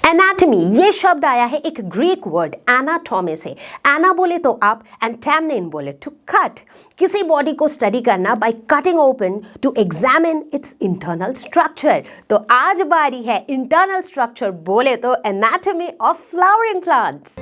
Anatomy ये शब्द आया है एक ग्रीक वर्ड एनाटॉमी से। एना बोले तो अप एंड टैमनेन बोले टू कट। किसी बॉडी को स्टडी करना by cutting open to examine its internal structure. तो आज बारी है इंटरनल स्ट्रक्चर बोले तो anatomy of flowering plants.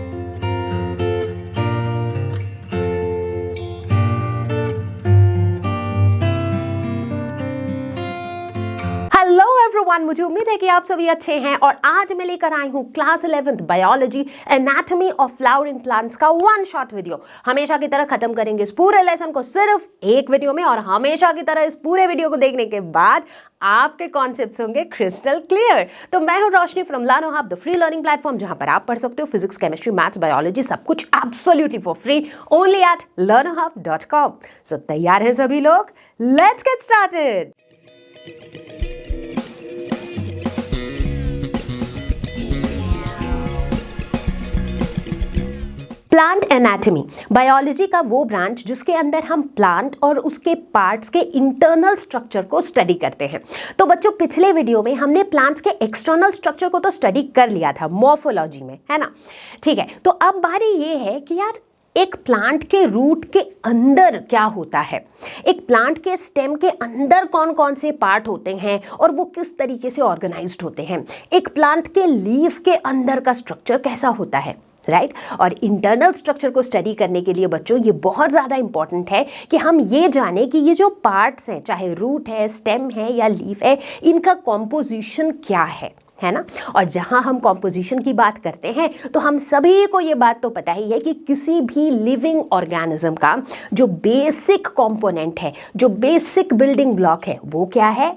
Hello everyone, मुझे उम्मीद है कि आप सभी अच्छे हैं और आज मैं लेकर आई हूं class 11th biology anatomy of flowering plants का वन शॉट वीडियो। हमेशा की तरह खत्म करेंगे इस पूरे लेसन को सिर्फ एक वीडियो में और हमेशा की तरह इस पूरे वीडियो को देखने के बाद आपके कॉन्सेप्ट्स होंगे क्रिस्टल क्लियर। तो मैं हूं Roshni from Learno Hub, the free learning platform जहां पर आप पढ़ सकते हो फिजिक्स, केमिस्ट्री, मैथ्स, बायोलॉजी सब कुछ absolutely for free only at learnerhub.com। So तैयार हैं सभी लोग? Let's get started. Plant anatomy biology का वो ब्रांच जिसके अंदर हम प्लांट और उसके पार्ट्स के इंटरनल स्ट्रक्चर को स्टडी करते हैं। तो बच्चों, पिछले वीडियो में हमने प्लांट्स के एक्सटर्नल स्ट्रक्चर को तो स्टडी कर लिया था मॉर्फोलॉजी में, है ना? ठीक है, तो अब बारी ये है कि यार एक प्लांट के रूट के अंदर क्या होता है, एक प्लांट के स्टेम के अंदर कौन कौन से पार्ट होते हैं और वो किस तरीके से ऑर्गेनाइज्ड होते हैं, एक प्लांट के लीफ के अंदर का स्ट्रक्चर कैसा होता है, राइट? और इंटरनल स्ट्रक्चर को स्टडी करने के लिए बच्चों ये बहुत ज़्यादा इंपॉर्टेंट है कि हम ये जानें कि ये जो पार्ट्स हैं, चाहे रूट है, स्टेम है या लीफ है, इनका कॉम्पोजिशन क्या है ना? और जहां हम कॉम्पोजिशन की बात करते हैं तो हम सभी को ये बात तो पता ही है कि किसी भी लिविंग ऑर्गेनिज्म का जो बेसिक कंपोनेंट है, जो बेसिक बिल्डिंग ब्लॉक है, वो क्या है?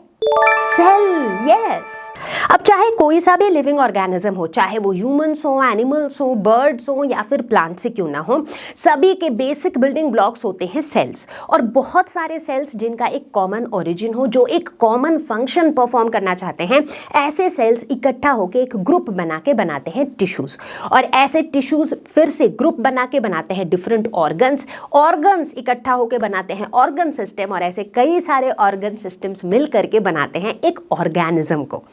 सेल। यस। अब चाहे कोई सा भी लिविंग ऑर्गेनिज्म हो, चाहे वो ह्यूमंस हो, एनिमल्स हो, बर्ड्स हो या फिर प्लांट से क्यों ना हो, सभी के बेसिक बिल्डिंग ब्लॉक्स होते हैं सेल्स। और बहुत सारे सेल्स जिनका एक कॉमन ओरिजिन हो, जो एक कॉमन फंक्शन परफॉर्म करना चाहते हैं, ऐसे सेल्स इकट्ठा होकर एक ग्रुप बना के बनाते हैं टिश्यूज। और ऐसे टिश्यूज फिर से ग्रुप बना के बनाते हैं डिफरेंट ऑर्गन्स, ऑर्गन्स इकट्ठा होकर बनाते हैं ऑर्गन सिस्टम, और ऐसे कई सारे ऑर्गन सिस्टम्स मिल करके बनाते हैं एक ऑर्गेनिज्म को,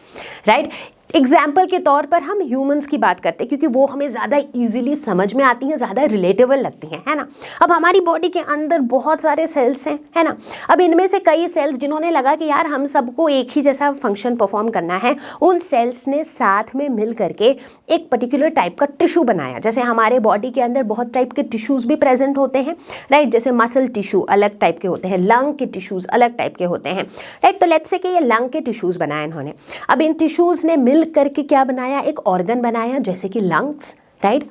राइट? एग्जाम्पल के तौर पर हम ह्यूमंस की बात करते हैं क्योंकि वो हमें ज़्यादा इजीली समझ में आती हैं, ज़्यादा रिलेटेबल लगती हैं, है ना? अब हमारी बॉडी के अंदर बहुत सारे सेल्स हैं, है ना? अब इनमें से कई सेल्स जिन्होंने लगा कि यार हम सबको एक ही जैसा फंक्शन परफॉर्म करना है, उन सेल्स ने साथ में मिल करके एक पर्टिकुलर टाइप का टिश्यू बनाया। जैसे हमारे बॉडी के अंदर बहुत टाइप के टिश्यूज़ भी प्रेजेंट होते हैं, राइट? जैसे मसल टिश्यू अलग टाइप के होते हैं, लंग के टिश्यूज़ अलग टाइप के होते हैं, राइट? तो लेट्स से कि ये लंग के टिश्यूज़ बनाए इन्होंने। अब इन टिश्यूज़ ने मिल करके क्या बनाया? एक ऑर्गन बनाया जैसे कि लंग्स, राइट?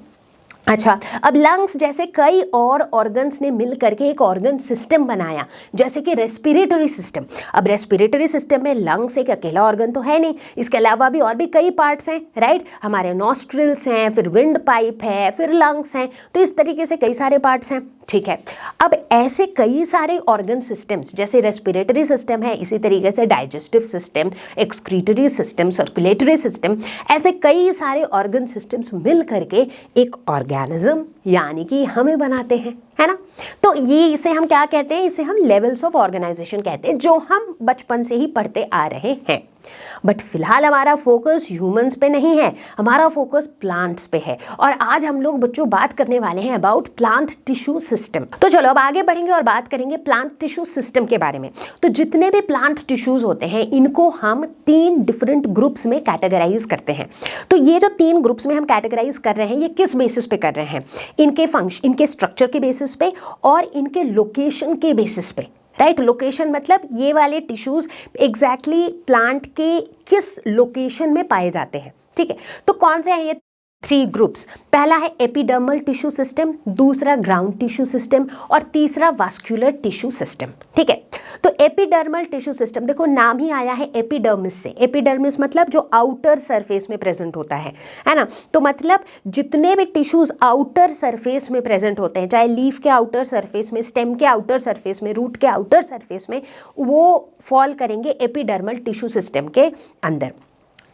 अच्छा, अब लंग्स जैसे कई और ऑर्गन्स ने मिल करके एक ऑर्गन सिस्टम बनाया जैसे कि रेस्पिरेटरी सिस्टम। अब रेस्पिरेटरी सिस्टम में लंग्स एक अकेला ऑर्गन तो है नहीं, इसके अलावा भी और भी कई पार्ट्स हैं, राइट? हमारे नॉस्ट्रिल्स हैं, फिर विंड पाइप है, फिर लंग्स हैं, तो इस तरीके से कई सारे पार्ट्स हैं, ठीक है? अब ऐसे कई सारे ऑर्गन सिस्टम्स, जैसे रेस्पिरेटरी सिस्टम है, इसी तरीके से digestive system, excretory system, circulatory system, ऐसे कई सारे ऑर्गन सिस्टम्स मिल करके एक ऑर्गेनिज्म यानी कि हमें बनाते हैं, है ना? तो ये इसे हम क्या कहते हैं? इसे हम लेवल्स ऑफ ऑर्गेनाइजेशन कहते हैं, जो हम बचपन से ही पढ़ते आ रहे हैं। बट फिलहाल हमारा फोकस ह्यूमंस पे नहीं है, हमारा फोकस प्लांट्स पे है। और आज हम लोग बच्चों बात करने वाले हैं अबाउट प्लांट टिश्यू सिस्टम। तो चलो अब आगे बढ़ेंगे और बात करेंगे प्लांट टिश्यू सिस्टम के बारे में। तो जितने भी प्लांट टिश्यूज होते हैं, इनको हम 3 डिफरेंट ग्रुप्स में कैटेगराइज करते हैं। तो ये जो 3 ग्रुप्स में हम कैटेगराइज कर रहे हैं, ये किस बेसिस पे कर रहे हैं? इनके फंक्शन, इनके स्ट्रक्चर के बेसिस पे और इनके लोकेशन के बेसिस पे, राइट? लोकेशन मतलब ये वाले टिश्यूज एग्जैक्टली प्लांट के किस लोकेशन में पाए जाते हैं, ठीक है? तो कौन से हैं ये 3 ग्रुप्स? पहला है एपिडर्मल टिश्यू सिस्टम, दूसरा ग्राउंड टिश्यू सिस्टम और तीसरा वास्कुलर टिश्यू सिस्टम, ठीक है? तो एपिडर्मल टिश्यू सिस्टम, देखो नाम ही आया है एपिडर्मिस से। एपिडर्मिस मतलब जो आउटर सरफेस में प्रेजेंट होता है ना? तो मतलब जितने भी टिश्यूज आउटर सरफेस में प्रेजेंट होते हैं, चाहे लीफ के आउटर सरफेस में, स्टेम के आउटर सरफेस में, रूट के आउटर सरफेस में, वो फॉल करेंगे एपिडर्मल टिश्यू सिस्टम के अंदर।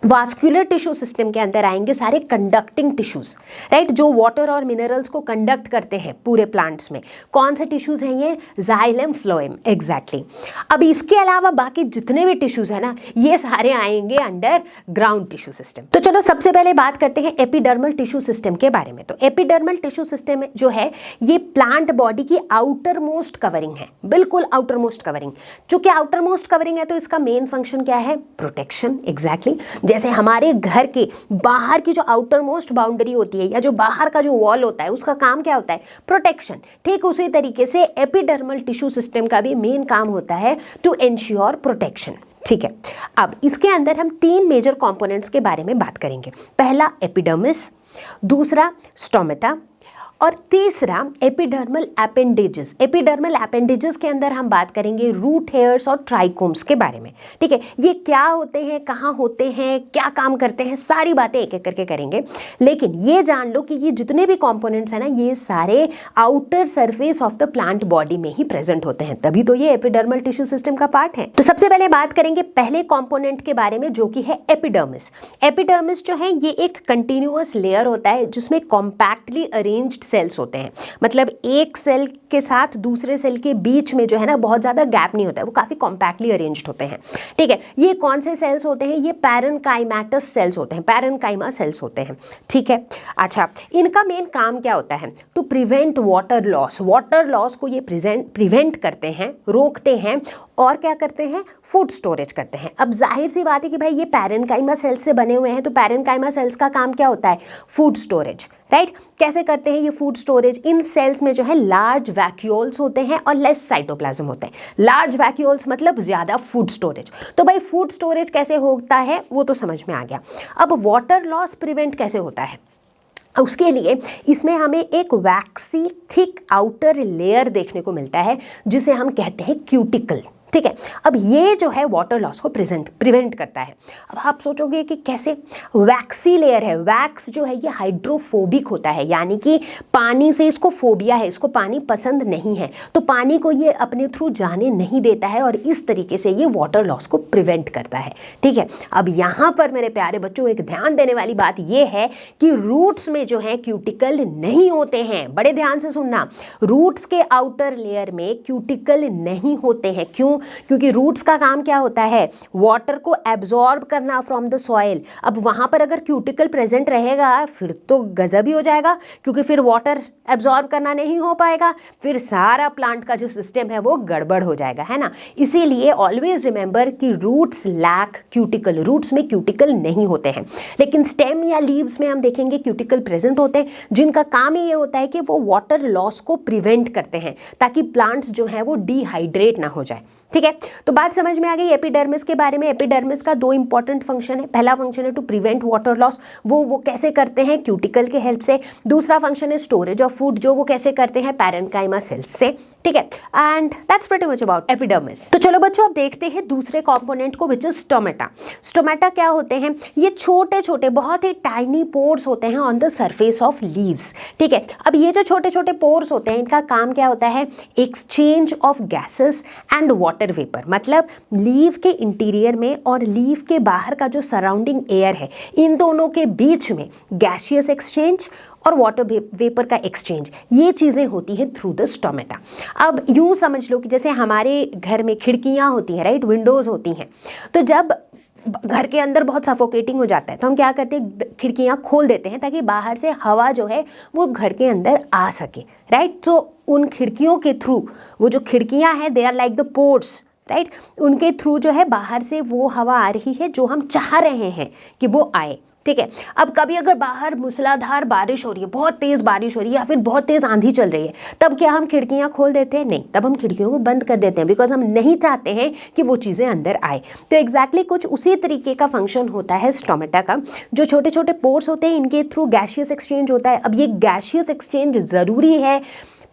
वास्कुलर टिश्यू सिस्टम के अंदर आएंगे सारे कंडक्टिंग टिश्यूज, राइट, जो वाटर और मिनरल्स को कंडक्ट करते हैं पूरे प्लांट्स में। कौन से टिश्यूज हैं ये? Xylem, phloem, exactly. अब इसके अलावा बाकी जितने भी टिश्यूज है ना, ये सारे आएंगे अंडर ग्राउंड टिश्यू सिस्टम। तो चलो सबसे पहले बात करते हैं एपिडर्मल टिश्यू सिस्टम के बारे में। तो एपिडर्मल टिश्यू सिस्टम जो है ये प्लांट बॉडी की आउटर मोस्ट कवरिंग है, बिल्कुल आउटर मोस्ट कवरिंग। चूंकि आउटर मोस्ट कवरिंग है तो इसका मेन फंक्शन क्या है? Protection, exactly. जैसे हमारे घर के बाहर की जो आउटर मोस्ट बाउंड्री होती है या जो बाहर का जो वॉल होता है उसका काम क्या होता है? प्रोटेक्शन। ठीक उसी तरीके से एपिडर्मल टिश्यू सिस्टम का भी मेन काम होता है टू एंश्योर प्रोटेक्शन। ठीक है, अब इसके अंदर हम 3 मेजर कंपोनेंट्स के बारे में बात करेंगे। पहला एपिडर्मिस, दूसरा स्टोमेटा और तीसरा एपिडर्मल एपेंडेजेस। एपिडर्मल एपेंडेजेस के अंदर हम बात करेंगे रूट हेयर्स और ट्राइकोम्स के बारे में। ठीक है, ये क्या होते हैं, कहाँ होते हैं, क्या काम करते हैं, सारी बातें एक एक करके करेंगे। लेकिन ये जान लो कि ये जितने भी कंपोनेंट्स हैं ना, ये सारे outer surface of the plant body में ही प्रेजेंट होते हैं, तभी तो ये एपिडर्मल टिश्यू सिस्टम का पार्ट है। तो सबसे पहले बात करेंगे पहले कंपोनेंट के बारे में, जो कि है एपिडर्मिस। एपिडर्मिस जो है ये एक कंटिन्यूअस लेयर होता है जिसमें कॉम्पैक्टली अरेंज्ड सेल्स होते हैं। मतलब एक सेल के साथ दूसरे सेल के बीच में जो है ना बहुत ज़्यादा गैप नहीं होता है, वो काफ़ी कॉम्पैक्टली अरेंज्ड होते हैं। ठीक है, ये कौन से सेल्स होते हैं? ये पैरेनकाइमेटस सेल्स होते हैं, पैरेनकाइमा सेल्स होते हैं। ठीक है, अच्छा, इनका मेन काम क्या होता है? To prevent water loss. Water loss को ये प्रिवेंट करते हैं, रोकते हैं, और क्या करते हैं? फूड स्टोरेज करते हैं। अब जाहिर सी बात है कि भाई ये पैरेनकाइमा सेल्स से बने हुए हैं, तो पैरेनकाइमा सेल्स का काम क्या होता है? Food storage, right. कैसे करते हैं ये फूड स्टोरेज? इन सेल्स में जो है लार्ज वैक्यूल्स होते हैं और लेस साइटोप्लाज्म होते हैं। लार्ज वैक्यूल्स मतलब ज्यादा फूड स्टोरेज। तो भाई फूड स्टोरेज कैसे होता है वो तो समझ में आ गया। अब वाटर लॉस प्रिवेंट कैसे होता है? उसके लिए इसमें हमें एक वैक्सी थिक आउटर लेयर देखने को मिलता है जिसे हम कहते हैं क्यूटिकल। ठीक है, अब ये जो है वाटर लॉस को प्रिवेंट करता है। अब आप सोचोगे कि कैसे? वैक्सी लेयर है, वैक्स जो है ये हाइड्रोफोबिक होता है, यानी कि पानी से इसको फोबिया है, इसको पानी पसंद नहीं है, तो पानी को ये अपने थ्रू जाने नहीं देता है और इस तरीके से ये वाटर लॉस को प्रिवेंट करता है। ठीक है, अब यहाँ पर मेरे प्यारे बच्चों एक ध्यान देने वाली बात ये है कि रूट्स में जो है क्यूटिकल नहीं होते हैं। बड़े ध्यान से सुनना, रूट्स के आउटर लेयर में क्यूटिकल नहीं होते हैं। क्यों? क्योंकि रूट्स का काम क्या होता है? वाटर को एब्जॉर्ब करना फ्रॉम द सॉइल। अब वहां पर अगर क्यूटिकल प्रेजेंट रहेगा फिर तो गजब ही हो जाएगा, क्योंकि फिर वाटर एब्जॉर्ब करना नहीं हो पाएगा, फिर सारा प्लांट का जो सिस्टम है वो गड़बड़ हो जाएगा, है ना। इसीलिए ऑलवेज रिमेंबर कि रूट्स लैक क्यूटिकल, रूट्स में क्यूटिकल नहीं होते हैं। लेकिन स्टेम या लीव्स में हम देखेंगे क्यूटिकल प्रेजेंट होते हैं, जिनका काम ही ये होता है कि वो वाटर लॉस को प्रिवेंट करते हैं ताकि प्लांट्स जो है वो डिहाइड्रेट ना हो जाए। ठीक है, तो बात समझ में आ गई एपिडर्मिस के बारे में। एपिडर्मिस का 2 इंपॉर्टेंट फंक्शन है। पहला फंक्शन है टू प्रिवेंट वाटर लॉस, वो कैसे करते हैं? क्यूटिकल के हेल्प से। दूसरा फंक्शन है स्टोरेज ऑफ फूड, जो वो कैसे करते हैं? पैरेनकाइमा सेल्स से। ठीक है, and that's pretty much about epidermis. तो चलो बच्चों अब देखते हैं दूसरे कंपोनेंट को, विच इज स्टोमेटा। स्टोमेटा क्या होते हैं? ये छोटे छोटे बहुत ही टाइनी पोर्स होते हैं on the surface of leaves. ठीक है, अब ये जो छोटे छोटे पोर्स होते हैं इनका काम क्या होता है? Exchange of gases and water vapour. मतलब लीव के इंटीरियर में और लीव के बाहर का जो सराउंडिंग एयर है, इन दोनों के बीच में गैसियस एक्सचेंज और वाटर वेपर का एक्सचेंज, ये चीज़ें होती हैं थ्रू द स्टोमेटा। अब यूँ समझ लो कि जैसे हमारे घर में खिड़कियाँ होती हैं, राइट, विंडोज़ होती हैं, तो जब घर के अंदर बहुत सफोकेटिंग हो जाता है तो हम क्या करते हैं? खिड़कियाँ खोल देते हैं ताकि बाहर से हवा जो है वो घर के अंदर आ सके, राइट। तो उन खिड़कियों के थ्रू, वो जो खिड़कियाँ हैं they are like the ports, right, उनके थ्रू जो है बाहर से वो हवा आ रही है जो हम चाह रहे हैं कि वो आए। ठीक है, अब कभी अगर बाहर मूसलाधार बारिश हो रही है, बहुत तेज़ बारिश हो रही है या फिर बहुत तेज़ आंधी चल रही है, तब क्या हम खिड़कियां खोल देते हैं? नहीं, तब हम खिड़कियों को बंद कर देते हैं, बिकॉज हम नहीं चाहते हैं कि वो चीज़ें अंदर आए। तो एग्जैक्टली कुछ उसी तरीके का फंक्शन होता है स्टोमेटा का। जो छोटे छोटे पोर्स होते हैं इनके थ्रू गैसियस एक्सचेंज होता है। अब ये गैसियस एक्सचेंज ज़रूरी है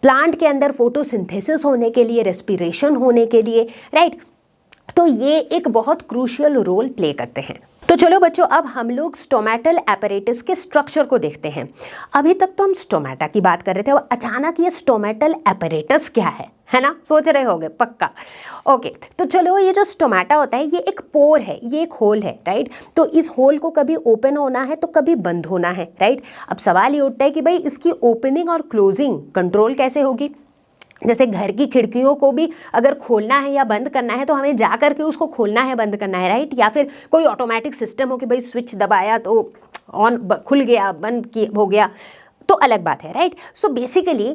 प्लांट के अंदर फोटोसिंथेसिस होने के लिए, रेस्पिरेशन होने के लिए, राइट। तो ये एक बहुत क्रूशियल रोल प्ले करते हैं। तो चलो बच्चों अब हम लोग स्टोमेटल एपरेटस के स्ट्रक्चर को देखते हैं। अभी तक तो हम स्टोमेटा की बात कर रहे थे, अब अचानक ये स्टोमेटल एपरेटस क्या है, है ना, सोच रहे होगे पक्का। ओके, तो चलो ये जो स्टोमेटा होता है ये एक पोर है, ये एक होल है, राइट। तो इस होल को कभी ओपन होना है तो कभी बंद होना है, राइट। अब सवाल ये उठता है कि भाई इसकी ओपनिंग और क्लोजिंग कंट्रोल कैसे होगी। जैसे घर की खिड़कियों को भी अगर खोलना है या बंद करना है तो हमें जा करके उसको खोलना है, बंद करना है, राइट। या फिर कोई ऑटोमेटिक सिस्टम हो कि भाई स्विच दबाया तो ऑन खुल गया, बंद हो गया, तो अलग बात है, राइट। सो बेसिकली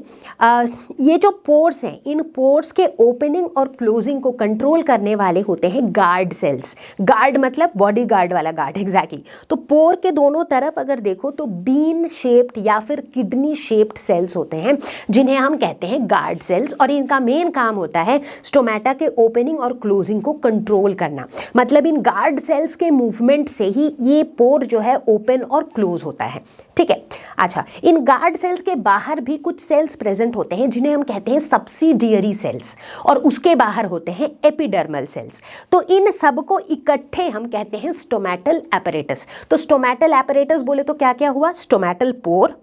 ये जो पोर्स हैं, इन पोर्स के ओपनिंग और क्लोजिंग को कंट्रोल करने वाले होते हैं गार्ड सेल्स। गार्ड मतलब बॉडी गार्ड वाला गार्ड, एग्जैक्टली। तो पोर के दोनों तरफ अगर देखो तो बीन शेप्ड या फिर किडनी शेप्ड सेल्स होते हैं जिन्हें हम कहते हैं गार्ड सेल्स, और इनका मेन काम होता है स्टोमेटा के ओपनिंग और क्लोजिंग को कंट्रोल करना। मतलब इन गार्ड सेल्स के मूवमेंट से ही ये पोर जो है ओपन और क्लोज होता है, ठीक है। अच्छा, इन गार्ड सेल्स के बाहर भी कुछ सेल्स प्रेजेंट होते हैं जिन्हें हम कहते हैं सब्सिडियरी सेल्स, और उसके बाहर होते हैं एपिडर्मल सेल्स। तो इन सब को इकट्ठे हम कहते हैं स्टोमेटल एपरेटस। तो स्टोमेटल एपरेटस बोले तो क्या क्या हुआ, स्टोमेटल पोर,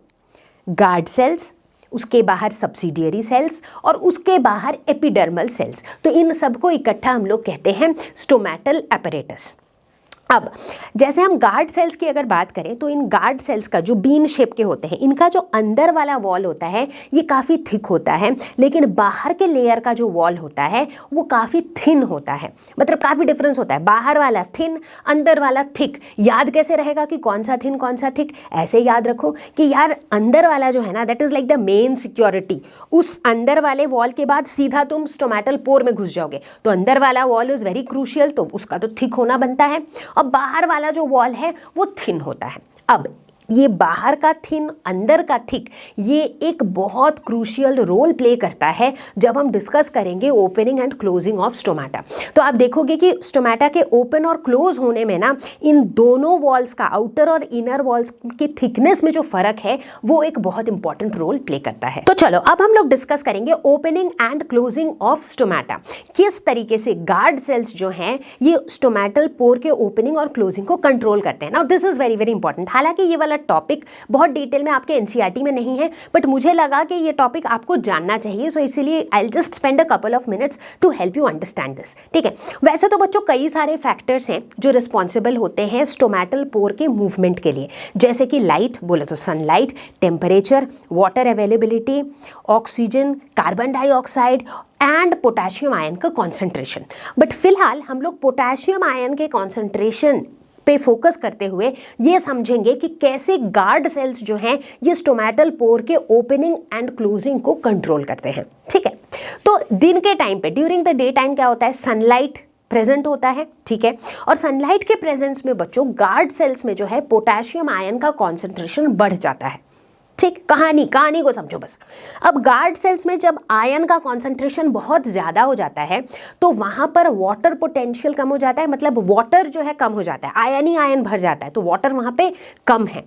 गार्ड सेल्स, उसके बाहर सब्सिडियरी सेल्स, और उसके बाहर एपिडर्मल सेल्स। तो इन सबको इकट्ठा हम लोग कहते हैं स्टोमेटल एपरेटस। अब जैसे हम गार्ड सेल्स की अगर बात करें तो इन गार्ड सेल्स का जो बीन शेप के होते हैं, इनका जो अंदर वाला वॉल होता है ये काफ़ी थिक होता है, लेकिन बाहर के लेयर का जो वॉल होता है वो काफ़ी थिन होता है। मतलब काफ़ी डिफरेंस होता है, बाहर वाला थिन, अंदर वाला थिक। याद कैसे रहेगा कि कौन सा थिन कौन सा थिक? ऐसे याद रखो कि यार अंदर वाला जो है ना, that is like the main security. उस अंदर वाले वॉल के बाद सीधा तुम स्टोमेटल पोर में घुस जाओगे, तो अंदर वाला वॉल इज़ वेरी क्रूशियल, तो उसका तो थिक होना बनता है। और बाहर वाला जो वॉल है वो थिन होता है। अब ये बाहर का थिन, अंदर का थिक, ये एक बहुत क्रूशियल रोल प्ले करता है जब हम डिस्कस करेंगे opening and closing of stomata. तो आप देखोगे कि स्टोमेटा के ओपन और क्लोज होने में ना इन दोनों वॉल्स का, आउटर और इनर वॉल्स की थिकनेस में जो फर्क है वो एक बहुत इंपॉर्टेंट रोल प्ले करता है। तो चलो अब हम लोग डिस्कस करेंगे opening and closing of stomata. किस तरीके से गार्ड सेल्स जो हैं ये स्टोमेटल पोर के ओपनिंग और क्लोजिंग को कंट्रोल करते हैं। Now this is very very important. हालांकि ये वाला टॉपिक बहुत डिटेल में आपके एनसीईआरटी में नहीं है, बट मुझे लगा कि ये टॉपिक आपको जानना चाहिए, सो इसीलिए I will just spend a couple of minutes to help you understand this, ठीक है। वैसे तो बच्चों कई सारे फैक्टर्स हैं जो रिस्पॉन्सिबल होते हैं स्टोमेटल पोर के मूवमेंट के लिए, जैसे कि लाइट बोले तो sunlight, temperature, water availability, oxygen, carbon dioxide and potassium ion का कॉन्सेंट्रेशन। बट फिलहाल हम लोग पोटेशियम आयन के कॉन्सेंट्रेशन पे फोकस करते हुए ये समझेंगे कि कैसे गार्ड सेल्स जो हैं ये स्टोमेटल पोर के ओपनिंग एंड क्लोजिंग को कंट्रोल करते हैं, ठीक है। तो दिन के टाइम पे, ड्यूरिंग द डे टाइम क्या होता है, सनलाइट प्रेजेंट होता है, ठीक है। और सनलाइट के प्रेजेंस में बच्चों गार्ड सेल्स में जो है पोटेशियम आयन का कॉन्सेंट्रेशन बढ़ जाता है, ठीक। कहानी को समझो बस। अब गार्ड सेल्स में जब आयन का कॉन्सेंट्रेशन बहुत ज़्यादा हो जाता है तो वहाँ पर वाटर पोटेंशियल कम हो जाता है, मतलब वाटर जो है कम हो जाता है, आयन ही आयन भर जाता है, तो वाटर वहाँ पे कम है।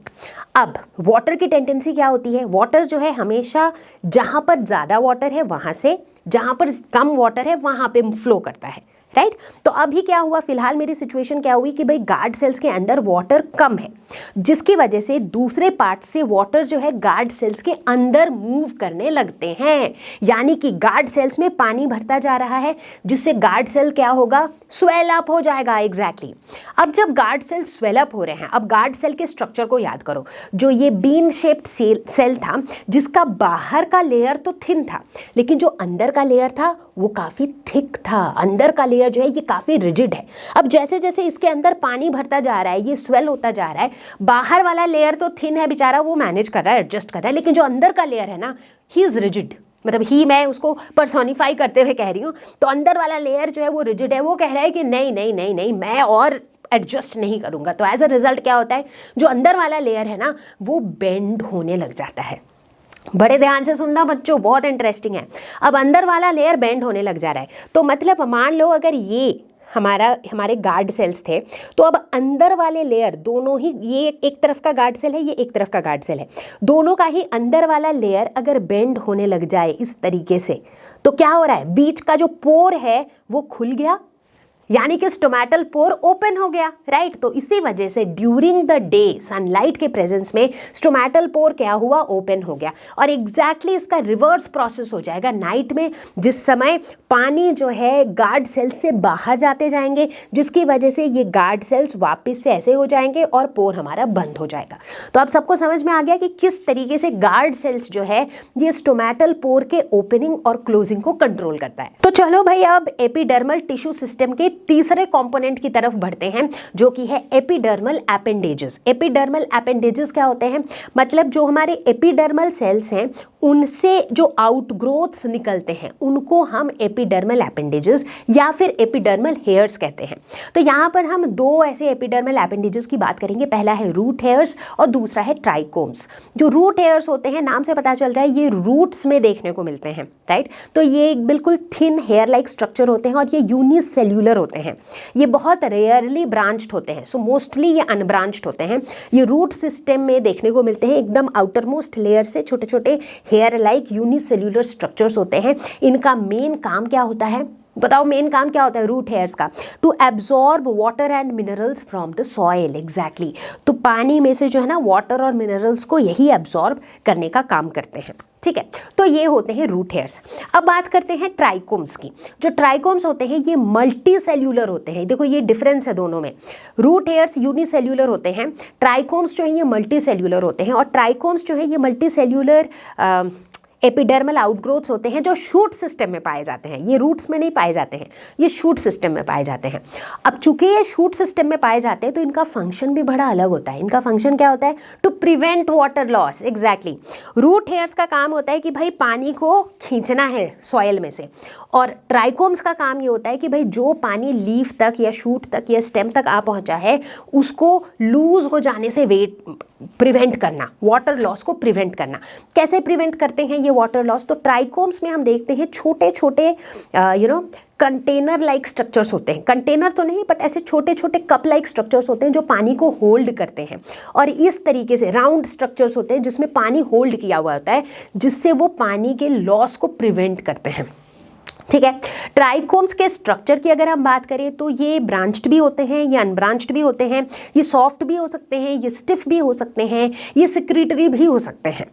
अब वाटर की टेंडेंसी क्या होती है, वाटर जो है हमेशा जहाँ पर ज़्यादा वाटर है वहाँ से, जहाँ पर कम वाटर है वहाँ पे फ्लो करता है, राइट। तो अभी क्या हुआ, फिलहाल मेरी सिचुएशन क्या हुई कि भाई गार्ड सेल्स के अंदर वाटर कम है, जिसकी वजह से दूसरे पार्ट से वाटर जो है गार्ड सेल्स के अंदर मूव करने लगते हैं। यानी कि गार्ड सेल्स में पानी भरता जा रहा है, जिससे गार्ड सेल क्या होगा, स्वेल अप हो जाएगा, एग्जैक्टली। अब जब गार्ड सेल स्वेल अप हो रहे हैं, अब गार्ड सेल के स्ट्रक्चर को याद करो। जो ये बीन शेप्ड सेल था, जिसका बाहर का लेयर तो थिन था, लेकिन जो अंदर का लेयर था वो काफ़ी थिक था। अंदर का लेयर जो है ये काफ़ी रिजिड है। अब जैसे जैसे इसके अंदर पानी भरता जा रहा है, ये स्वेल होता जा रहा है, बाहर वाला लेयर तो थिन है बेचारा, वो मैनेज कर रहा है, एडजस्ट कर रहा है, लेकिन जो अंदर का लेयर है ना, ही इज़ रिजिड। मतलब ही, मैं उसको पर्सोनिफाई करते हुए कह रही हूँ, तो अंदर वाला लेयर जो है वो रिजिड है, वो कह रहा है कि नहीं नहीं नहीं नहीं, मैं और एडजस्ट नहीं करूँगा। तो एज अ रिजल्ट क्या होता है, जो अंदर वाला लेयर है ना वो बेंड होने लग जाता है। बड़े ध्यान से सुनना बच्चों, बहुत इंटरेस्टिंग है। अब अंदर वाला लेयर बेंड होने लग जा रहा है, तो मतलब मान लो अगर ये हमारे गार्ड सेल्स थे, तो अब अंदर वाले लेयर दोनों ही, ये एक तरफ का गार्ड सेल है, ये एक तरफ का गार्ड सेल है, दोनों का ही अंदर वाला लेयर अगर बेंड होने लग जाए इस तरीके से, तो क्या हो रहा है, बीच का जो पोर है वो खुल गया, यानी कि स्टोमेटल पोर ओपन हो गया, राइट। तो इसी वजह से ड्यूरिंग द डे सनलाइट के प्रेजेंस में स्टोमेटल पोर क्या हुआ, ओपन हो गया। और एग्जैक्टली इसका रिवर्स प्रोसेस हो जाएगा नाइट में, जिस समय पानी जो है गार्ड सेल्स से बाहर जाते जाएंगे, जिसकी वजह से ये गार्ड सेल्स वापस से ऐसे हो जाएंगे और पोर हमारा बंद हो जाएगा। तो अब सबको समझ में आ गया कि किस तरीके से गार्ड सेल्स जो है ये स्टोमेटल पोर के ओपनिंग और क्लोजिंग को कंट्रोल करता है। तो चलो भाई अब एपिडर्मल टिश्यू सिस्टम के तीसरे कंपोनेंट की तरफ बढ़ते हैं, जो कि है एपिडर्मल एपेंडेजेस। एपिडर्मल एपेंडेजेस क्या होते हैं, मतलब जो हमारे एपिडर्मल सेल्स हैं उनसे जो आउटग्रोथ्स निकलते हैं उनको हम एपिडर्मल एपेंडेजेस या फिर एपिडर्मल हेयर्स कहते हैं। तो यहाँ पर हम दो ऐसे एपिडर्मल एपेंडेजेस की बात करेंगे, पहला है रूट हेयर्स और दूसरा है ट्राइकोम्स। जो रूट हेयर्स होते हैं, नाम से पता चल रहा है ये रूट्स में देखने को मिलते हैं, राइट। तो ये एक बिल्कुल थिन हेयर लाइक स्ट्रक्चर होते हैं और ये यूनिसेल्यूलर होते हैं। ये बहुत रेयरली ब्रांच्ड होते हैं, सो मोस्टली ये अनब्रांच्ड होते हैं। ये रूट सिस्टम में देखने को मिलते हैं, एकदम आउटर मोस्ट लेयर से छोटे छोटे हेयर लाइक यूनिसेल्यूलर स्ट्रक्चर्स होते हैं। इनका मेन काम क्या होता है, बताओ मेन काम क्या होता है रूट हेयर्स का? To absorb water and minerals from the soil. Exactly, तो पानी में से जो है ना वाटर और मिनरल्स को यही एब्जॉर्ब करने का काम करते हैं, ठीक है। तो ये होते हैं रूट हेयर्स। अब बात करते हैं ट्राइकोम्स की। जो ट्राइकोम्स होते हैं ये मल्टी सेल्यूलर होते हैं। देखो ये डिफरेंस है दोनों में, रूट हेयर्स यूनिसेल्यूलर होते हैं, ट्राइकोम्स जो है ये मल्टी सेल्यूलर होते हैं। और ट्राइकोम्स जो है ये मल्टी सेल्यूलर एपिडर्मल आउटग्रोथ्स होते हैं जो शूट सिस्टम में पाए जाते हैं। ये रूट्स में नहीं पाए जाते हैं, ये शूट सिस्टम में पाए जाते हैं। अब चूंकि ये शूट सिस्टम में पाए जाते हैं तो इनका फंक्शन भी बड़ा अलग होता है। इनका फंक्शन क्या होता है? To prevent water loss. Exactly, root hairs का काम होता है कि भाई पानी को खींचना है सॉइल में से, और ट्राइकोम्स का काम ये होता है कि भाई जो पानी लीफ तक या शूट तक या स्टेम तक आ पहुंचा है उसको लूज हो जाने से प्रिवेंट करना, वाटर लॉस को प्रिवेंट करना। कैसे प्रिवेंट करते हैं ये वाटर लॉस? तो ट्राइकोम्स में हम देखते हैं छोटे छोटे कंटेनर लाइक स्ट्रक्चर्स होते हैं। कंटेनर तो नहीं बट ऐसे छोटे छोटे कप लाइक स्ट्रक्चर्स होते हैं जो पानी को होल्ड करते हैं। और इस तरीके से राउंड स्ट्रक्चर्स होते हैं जिसमें पानी होल्ड किया हुआ होता है, जिससे वो पानी के लॉस को प्रिवेंट करते हैं, ठीक है। ट्राइकोम्स के स्ट्रक्चर की अगर हम बात करें तो ये ब्रांच्ड भी होते हैं, ये अनब्रांच्ड भी होते हैं, ये सॉफ्ट भी हो सकते हैं, ये स्टिफ भी हो सकते हैं, ये सिक्रीटरी भी हो सकते हैं,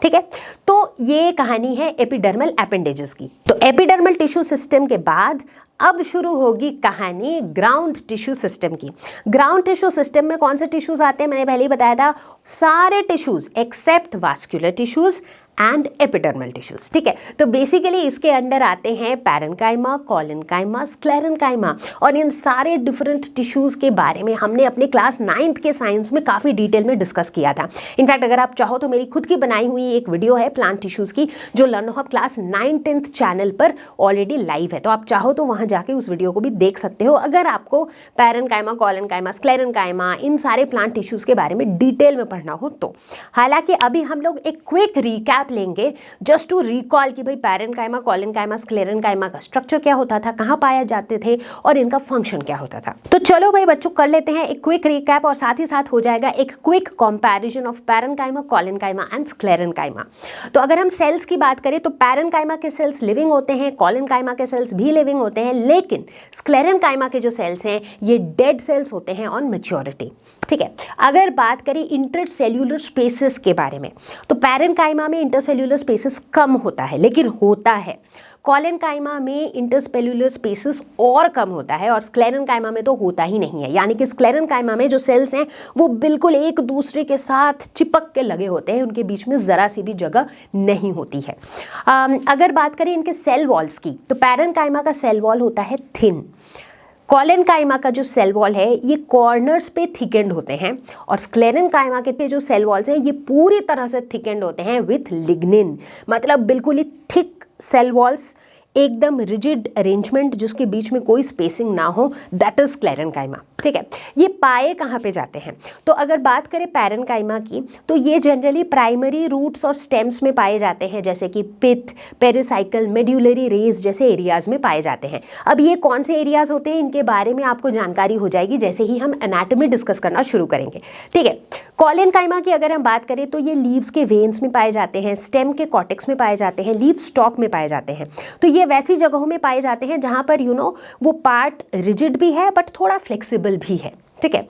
ठीक है। तो ये कहानी है एपिडर्मल एपेंडेजेस की। तो एपिडर्मल टिश्यू सिस्टम के बाद अब शुरू होगी कहानी ग्राउंड टिश्यू सिस्टम की। ग्राउंड टिश्यू सिस्टम में कौन से टिश्यूज आते हैं? मैंने पहले ही बताया था, सारे tissues except vascular tissues and epidermal tissues, ठीक है। तो बेसिकली इसके अंडर आते हैं पैरेन्काइमा, कोलेनकाइमा, स्क्लेरेन्काइमा, और इन सारे डिफरेंट टिश्यूज के बारे में हमने अपने क्लास 9th के साइंस में काफ़ी डिटेल में डिस्कस किया था। इनफैक्ट अगर आप चाहो तो मेरी खुद की बनाई हुई एक वीडियो है प्लांट टिश्यूज की, जो learn hub class 9th channel पर ऑलरेडी लाइव है। तो आप चाहो तो वहाँ जाके उस वीडियो को भी देख सकते हो अगर आपको पैरेन्काइमा, कोलेनकाइमा, स्क्लेरेन्काइमा, इन सारे प्लांट टिश्यूज के बारे में डिटेल में पढ़ना हो तो। हालांकि अभी हम लोग एक क्विक रिकैप लेंगे जस्ट टू रिकॉल कि भाई पैरेन्काइमा, कोलेनकाइमा, स्क्लेरेन्काइमा का स्ट्रक्चर क्या होता था, कहाँ पाया जाते थे और इनका फंक्शन क्या होता था। तो चलो भाई बच्चों कर लेते हैं एक क्विक रिकैप, और साथ ही साथ हो जाएगा एक quick comparison of parenchyma, collenchyma and sclerenchyma. तो अगर हम सेल्स की बात करें तो पैरेन्काइमा के सेल्स लिविंग होते हैं, कोलेनकाइमा के सेल्स भी लिविंग होते हैं, लेकिन स्क्लेरेन्काइमा के जो सेल्स हैं ये डेड सेल्स होते हैं ऑन मैच्योरिटी, ठीक है। अगर बात करें इंटरसेल्यूलर स्पेसेस के बारे में तो पैरेन्काइमा में इंटरसेल्यूलर स्पेसेस कम होता है, लेकिन होता है। कोलेनकाइमा में इंटरसेल्यूलर स्पेसेस और कम होता है, और स्क्लेरेन्काइमा में तो होता ही नहीं है। यानी कि स्क्लेरेन्काइमा में जो सेल्स हैं वो बिल्कुल एक दूसरे के साथ चिपक के लगे होते हैं, उनके बीच में ज़रा सी भी जगह नहीं होती है। अगर बात करें इनके सेल वॉल्स की तो पैरेन्काइमा का सेल वॉल होता है थिन, कोलेनकाइमा का जो सेल वॉल है ये कॉर्नर्स पे थिकेंड होते हैं, और स्क्लेरेन्काइमा के जो सेल वॉल्स हैं ये पूरी तरह से थिकेंड होते हैं विथ लिग्निन। मतलब बिल्कुल ही थिक सेल वॉल्स, एकदम रिजिड अरेंजमेंट जिसके बीच में कोई स्पेसिंग ना हो, दैट इज स्क्लेरेन्काइमा, ठीक है। ये पाए कहाँ पे जाते हैं? तो अगर बात करें पैरेन्काइमा की तो ये जनरली प्राइमरी रूट्स और स्टेम्स में पाए जाते हैं, जैसे कि पिथ, पेरिसाइकल, मेड्यूलरी रेज जैसे एरियाज में पाए जाते हैं। अब ये कौन से एरियाज होते हैं इनके बारे में आपको जानकारी हो जाएगी जैसे ही हम एनाटॉमी डिस्कस करना शुरू करेंगे, ठीक है। कोलेनकाइमा की अगर हम बात करें तो ये लीव्स के वेन्स में पाए जाते हैं, स्टेम के कॉर्टेक्स में पाए जाते हैं, लीफ स्टॉक में पाए जाते हैं। तो ये वैसी जगहों में पाए जाते हैं जहां पर वो पार्ट रिजिड भी है बट थोड़ा फ्लेक्सिबल भी है, ठीक है।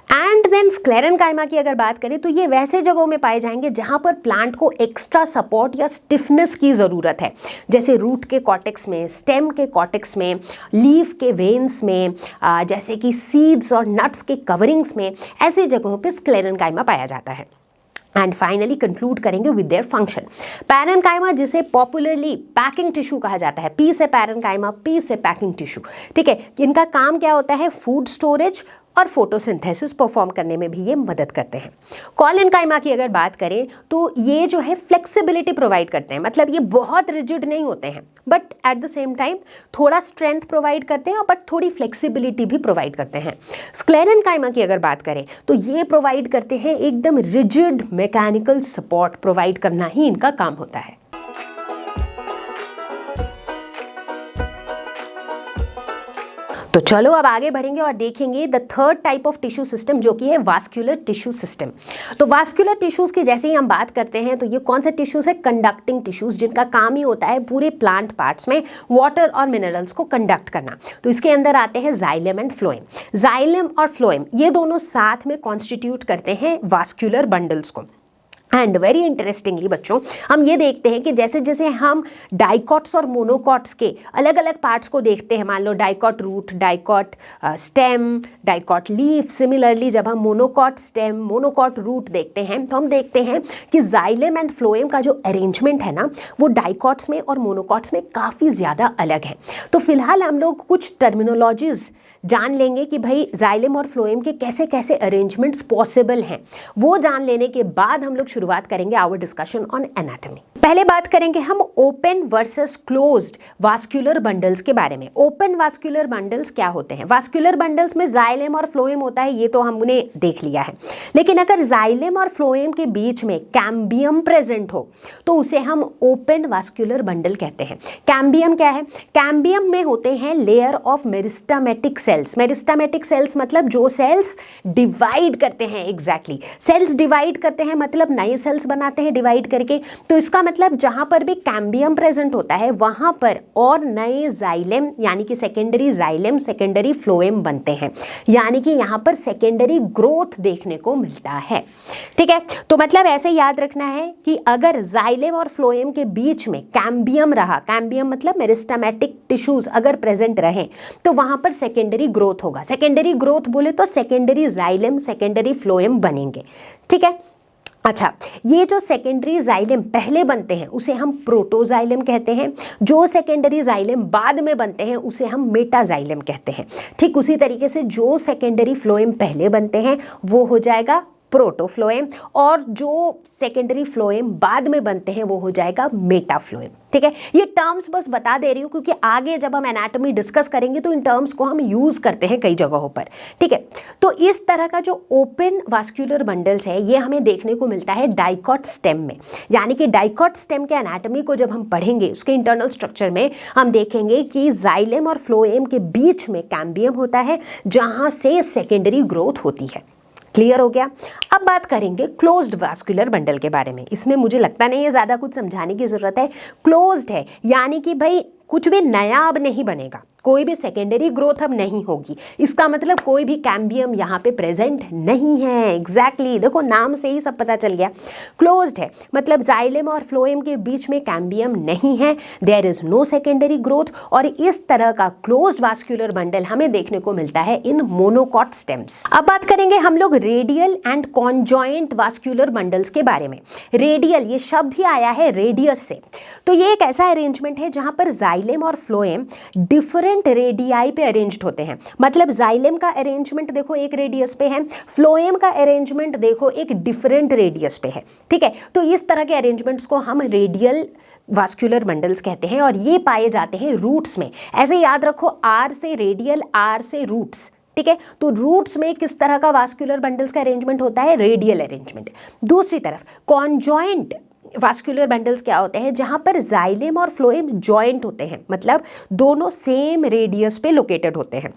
एंड देन स्क्लेरेनकाइमा की अगर बात करें तो ये वैसे जगहों में पाए जाएंगे जहां पर प्लांट को एक्स्ट्रा सपोर्ट या स्टिफनेस की ज़रूरत है, जैसे रूट के कॉर्टेक्स में, स्टेम के कॉर्टेक्स में, लीफ के वेन्स में, जैसे कि सीड्स और नट्स के कवरिंग्स में, ऐसी जगहों पे स्क्लेरेनकाइमा पाया जाता है। एंड फाइनली कंक्लूड करेंगे विद देयर फंक्शन। पैरेन्काइमा, जिसे पॉपुलरली पैकिंग टिश्यू कहा जाता है, पी से पैरेन्काइमा, पी से पैकिंग टिश्यू, ठीक है। इनका काम क्या होता है? फूड स्टोरेज और फोटोसिंथेसिस परफॉर्म करने में भी ये मदद करते हैं। कॉलेनकाइमा की अगर बात करें तो ये जो है फ्लेक्सिबिलिटी प्रोवाइड करते हैं, मतलब ये बहुत रिजिड नहीं होते हैं but at the same time थोड़ा स्ट्रेंथ प्रोवाइड करते हैं बट थोड़ी फ्लेक्सिबिलिटी भी प्रोवाइड करते हैं। स्क्लेरेनकाइमा की अगर बात करें तो ये प्रोवाइड करते हैं एकदम रिजिड मैकेनिकल सपोर्ट, प्रोवाइड करना ही इनका काम होता है। तो चलो अब आगे बढ़ेंगे और देखेंगे the third type of tissue system, जो कि है वास्कुलर टिश्यू सिस्टम। तो वास्कुलर टिश्यूज की जैसे ही हम बात करते हैं तो ये कौन से टिश्यूज है? कंडक्टिंग टिश्यूज, जिनका काम ही होता है पूरे प्लांट पार्ट्स में वाटर और मिनरल्स को कंडक्ट करना। तो इसके अंदर आते हैं जाइलम एंड फ्लोएम। जाइलम और फ्लोएम ये दोनों साथ में कॉन्स्टिट्यूट करते हैं वास्कुलर बंडल्स को। एंड वेरी इंटरेस्टिंगली बच्चों, हम ये देखते हैं कि जैसे जैसे हम डाइकॉट्स और मोनोकॉट्स के अलग अलग पार्ट्स को देखते हैं, मान लो dicot root, dicot stem, dicot leaf, similarly जब हम मोनोकॉट स्टेम, मोनोकॉट रूट देखते हैं तो हम देखते हैं कि जाइलम एंड फ्लोएम का जो अरेंजमेंट है ना, वो डाइकॉट्स में और मोनोकॉट्स में काफ़ी ज़्यादा अलग है। तो फिलहाल हम लोग कुछ टर्मिनोलॉजीज जान लेंगे कि भाई जाइलम और फ्लोएम के कैसे कैसे अरेंजमेंट्स पॉसिबल हैं। वो जान लेने के बाद हम लोग शुरुआत करेंगे आवर डिस्कशन ऑन एनाटॉमी। पहले बात करेंगे हम open versus closed vascular bundles के बारे में। ओपन वास्कुलर बंडल्स क्या होते हैं? वास्कुलर बंडल्स में जाइलम और फ्लोएम होता है, ये तो हमने देख लिया है। लेकिन अगर जाइलम और फ्लोएम के बीच में कैम्बियम प्रेजेंट हो तो उसे हम ओपन वास्कुलर बंडल कहते हैं। कैम्बियम क्या है? कैम्बियम में होते हैं layer of meristematic cells. Meristematic cells मतलब जो सेल्स डिवाइड करते हैं, एग्जैक्टली सेल्स डिवाइड करते हैं मतलब नए सेल्स बनाते हैं डिवाइड करके। तो इसका मतलब जहां पर भी कैम्बियम प्रेजेंट होता है वहां पर और नए जाइलम यानी कि सेकेंडरी जाइलम, सेकेंडरी फ्लोएम बनते हैं, यानी कि यहां पर सेकेंडरी ग्रोथ देखने को मिलता है, ठीक है। तो मतलब ऐसे याद रखना है कि अगर जाइलम और फ्लोएम के बीच में कैम्बियम रहा, कैम्बियम मतलब मेरिस्टेमेटिक टिश्यूज अगर प्रेजेंट रहे तो वहां पर सेकेंडरी ग्रोथ होगा। सेकेंडरी ग्रोथ बोले तो सेकेंडरी जाइलम, सेकेंडरी फ्लोएम बनेंगे, ठीक है। अच्छा, ये जो सेकेंडरी जाइलम पहले बनते हैं उसे हम प्रोटोजाइलम कहते हैं, जो सेकेंडरी जाइलम बाद में बनते हैं उसे हम मेटाजाइलम कहते हैं। ठीक उसी तरीके से जो सेकेंडरी फ्लोएम पहले बनते हैं वो हो जाएगा प्रोटोफ्लोएम और जो सेकेंडरी फ्लोएम बाद में बनते हैं वो हो जाएगा मेटाफ्लोएम, ठीक है। ये टर्म्स बस बता दे रही हूँ क्योंकि आगे जब हम एनाटॉमी डिस्कस करेंगे तो इन टर्म्स को हम यूज करते हैं कई जगहों पर, ठीक है। तो इस तरह का जो ओपन वास्कुलर बंडल्स है ये हमें देखने को मिलता है डाइकॉट स्टेम में, यानी कि डाइकॉट स्टेम के एनाटॉमी को जब हम पढ़ेंगे उसके इंटरनल स्ट्रक्चर में हम देखेंगे कि जाइलम और फ्लोएम के बीच में कैम्बियम होता है जहां से सेकेंडरी ग्रोथ होती है। क्लियर हो गया? अब बात करेंगे क्लोज्ड वास्कुलर बंडल के बारे में। इसमें मुझे लगता नहीं है ज़्यादा कुछ समझाने की ज़रूरत है। क्लोज्ड है यानी कि भाई कुछ भी नया अब नहीं बनेगा, कोई भी सेकेंडरी ग्रोथ अब नहीं होगी। इसका मतलब कोई भी कैम्बियम यहाँ पे प्रेजेंट नहीं है। एग्जैक्टली देखो नाम से ही सब पता चल गया। क्लोज्ड है मतलब जाइलम और फ्लोएम के बीच में कैम्बियम नहीं है, there is no secondary growth. और इस तरह का क्लोज्ड वास्कुलर बंडल हमें देखने को मिलता है इन मोनोकॉट स्टेम्स। अब बात करेंगे हम लोग radial and conjoint vascular bundles के बारे में। रेडियल ये शब्द ही आया है रेडियस से। तो ये एक ऐसा अरेंजमेंट है जहां पर जाइलम और फ्लोएम डिफरेंट रेडियाई पे अरेंज्ड होते हैं। मतलब जाइलम का अरेंजमेंट देखो एक रेडियस पे है, फ्लोएम का अरेंजमेंट देखो एक डिफरेंट रेडियस पे है, ठीक है। तो इस तरह के अरेंजमेंट्स को हम रेडियल वास्कुलर बंडल्स कहते हैं और ये पाए जाते हैं रूट्स में। ऐसे याद रखो आर से रेडियल, आर से रूट्स, ठीक है। तो रूट्स में किस तरह का वास्कुलर बंडल्स का अरेंजमेंट होता है? Radial arrangement. दूसरी तरफ कॉन्जॉइंट वास्कुलर बंडल्स क्या होते हैं? जहां पर जाइलम और फ्लोएम जॉइंट होते हैं, मतलब दोनों सेम रेडियस पे लोकेटेड होते हैं।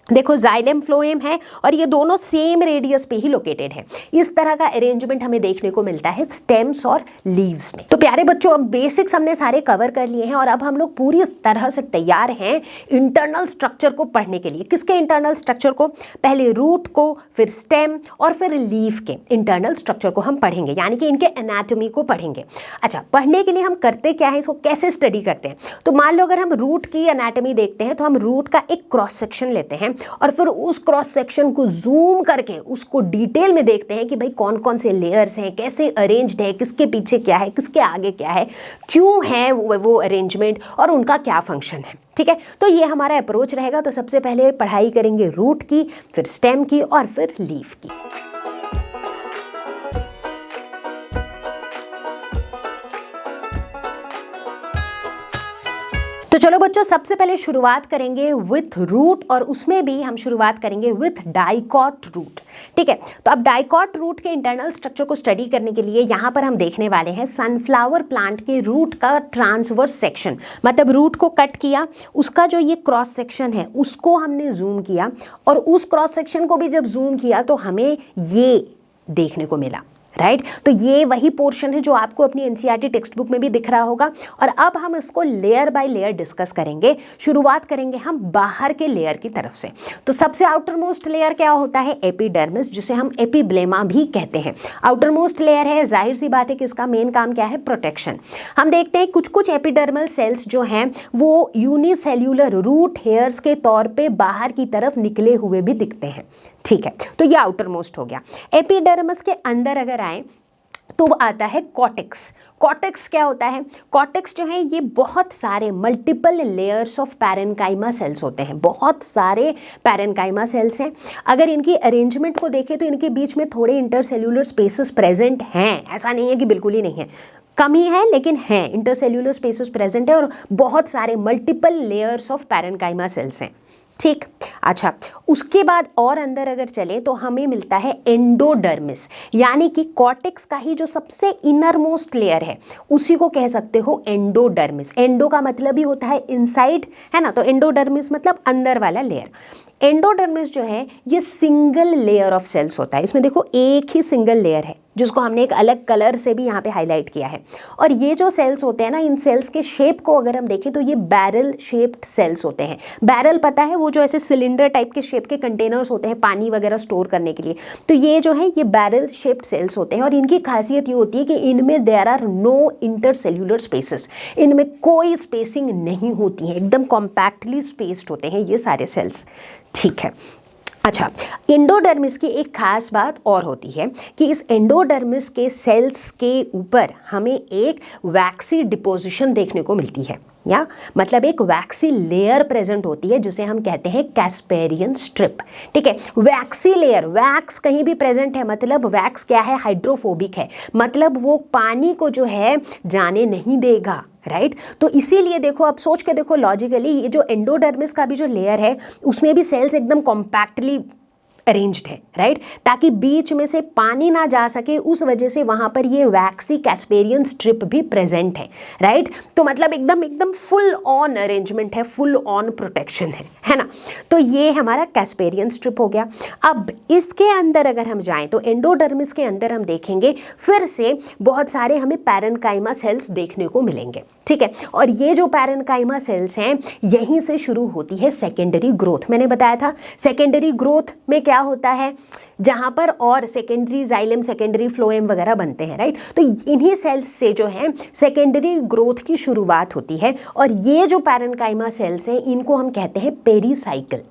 देखो जाइलम फ्लोएम है और ये दोनों सेम रेडियस पे ही लोकेटेड है। इस तरह का अरेंजमेंट हमें देखने को मिलता है स्टेम्स और लीव्स में। तो प्यारे बच्चों, अब बेसिक्स हमने सारे कवर कर लिए हैं और अब हम लोग पूरी तरह से तैयार हैं इंटरनल स्ट्रक्चर को पढ़ने के लिए। किसके इंटरनल स्ट्रक्चर को? पहले रूट को, फिर स्टेम और फिर लीफ के इंटरनल स्ट्रक्चर को हम पढ़ेंगे, यानी कि इनके एनाटॉमी को पढ़ेंगे। अच्छा, पढ़ने के लिए हम करते क्या है, इसको कैसे स्टडी करते हैं? तो मान लो अगर हम रूट की एनाटॉमी देखते हैं तो हम रूट का एक क्रॉस सेक्शन लेते हैं और फिर उस क्रॉस सेक्शन को जूम करके उसको डिटेल में देखते हैं कि भाई कौन कौन से लेयर्स हैं, कैसे अरेंज्ड है, किसके पीछे क्या है, किसके आगे क्या है, क्यों है वो अरेंजमेंट और उनका क्या फंक्शन है। ठीक है, तो ये हमारा अप्रोच रहेगा। तो सबसे पहले पढ़ाई करेंगे रूट की, फिर स्टेम की और फिर लीफ की। तो चलो बच्चों, सबसे पहले शुरुआत करेंगे विथ रूट और उसमें भी हम शुरुआत करेंगे विथ डाइकॉट रूट। ठीक है, तो अब डाइकॉट रूट के इंटरनल स्ट्रक्चर को स्टडी करने के लिए यहाँ पर हम देखने वाले हैं सनफ्लावर प्लांट के रूट का ट्रांसवर्स सेक्शन। मतलब रूट को कट किया, उसका जो ये क्रॉस सेक्शन है उसको हमने जूम किया और उस क्रॉस सेक्शन को भी जब जूम किया तो हमें ये देखने को मिला। राइट, तो ये वही पोर्शन है जो आपको अपनी एनसीईआरटी टेक्स्ट बुक में भी दिख रहा होगा। और अब हम इसको लेयर बाय लेयर डिस्कस करेंगे। शुरुआत करेंगे हम बाहर के लेयर की तरफ से। तो सबसे आउटर मोस्ट लेयर क्या होता है? एपिडर्मिस, जिसे हम एपिब्लेमा भी कहते हैं। आउटर मोस्ट लेयर है, जाहिर सी बात है कि इसका मेन काम क्या है? प्रोटेक्शन। हम देखते हैं कुछ कुछ एपिडर्मल सेल्स जो हैं वो यूनिसेल्यूलर रूट हेयर्स के तौर पे बाहर की तरफ निकले हुए भी दिखते हैं। ठीक है, तो ये आउटर मोस्ट हो गया। एपिडर्मिस के अंदर अगर आए तो आता है कॉर्टेक्स। कॉर्टेक्स क्या होता है? कॉर्टेक्स जो है ये बहुत सारे multiple layers of parenchyma sales होते हैं। बहुत सारे पैरेन्काइमा सेल्स हैं। अगर इनकी अरेंजमेंट को देखें तो इनके बीच में थोड़े इंटरसेल्यूलर स्पेसेस प्रेजेंट हैं। ऐसा नहीं है कि बिल्कुल ही नहीं है, कमी है लेकिन है, इंटरसेल्यूलर स्पेसेस प्रेजेंट है और बहुत सारे multiple layers of parenchyma sales हैं। ठीक, अच्छा, उसके बाद और अंदर अगर चले तो हमें मिलता है एंडोडर्मिस, यानी कि कॉर्टेक्स का ही जो सबसे इनर मोस्ट लेयर है उसी को कह सकते हो एंडोडर्मिस। एंडो का मतलब ही होता है इनसाइड, है ना, तो एंडोडर्मिस मतलब अंदर वाला लेयर। एंडोडर्मिस जो है ये सिंगल लेयर ऑफ सेल्स होता है। इसमें देखो एक ही सिंगल लेयर है जिसको हमने एक अलग कलर से भी यहाँ पे हाईलाइट किया है। और ये जो सेल्स होते हैं ना, इन सेल्स के शेप को अगर हम देखें तो ये बैरल शेप्ड सेल्स होते हैं। बैरल पता है, वो जो ऐसे सिलेंडर टाइप के शेप के कंटेनर्स होते हैं पानी वगैरह स्टोर करने के लिए। तो ये जो है ये बैरल शेप्ड सेल्स होते हैं और इनकी खासियत ये होती है कि इनमें there are no intercellular spaces. इनमें कोई स्पेसिंग नहीं होती है, एकदम कॉम्पैक्टली स्पेस्ड होते हैं ये सारे सेल्स। ठीक है, अच्छा, एंडोडर्मिस की एक खास बात और होती है कि इस एंडोडर्मिस के सेल्स के ऊपर हमें एक वैक्सी डिपोजिशन देखने को मिलती है, या मतलब एक वैक्सी लेयर प्रेजेंट होती है जिसे हम कहते हैं कैस्पेरियन स्ट्रिप। ठीक है, वैक्सी लेयर, वैक्स कहीं भी प्रेजेंट है मतलब वैक्स क्या है? हाइड्रोफोबिक है, मतलब वो पानी को जो है जाने नहीं देगा। राइट, तो इसीलिए देखो, अब सोच के देखो लॉजिकली, ये जो एंडोडर्मिस का भी जो लेयर है उसमें भी सेल्स एकदम कॉम्पैक्टली अरेंज्ड है। राइट, ताकि बीच में से पानी ना जा सके, उस वजह से वहां पर ये वैक्सी कैस्पेरियन स्ट्रिप भी प्रेजेंट है। राइट, तो मतलब एकदम एकदम फुल ऑन अरेंजमेंट है, फुल ऑन प्रोटेक्शन है ना। तो ये हमारा कैस्पेरियन स्ट्रिप हो गया। अब इसके अंदर अगर हम जाएं तो एंडोडर्मिस के अंदर हम देखेंगे फिर से बहुत सारे हमें पैरेन्काइमा सेल्स देखने को मिलेंगे। ठीक है, और ये जो पैरेन्काइमा सेल्स हैं यहीं से शुरू होती है सेकेंडरी ग्रोथ। मैंने बताया था सेकेंडरी ग्रोथ में क्या होता है, जहां पर और सेकेंडरी जाइलम, सेकेंडरी फ्लोएम वगैरह बनते हैं। राइट, तो इन्हीं सेल्स से जो है सेकेंडरी ग्रोथ की शुरुआत होती है और ये जो पैरेन्काइमा सेल्स हैं इनको हम कहते हैं पेरीसाइकिल।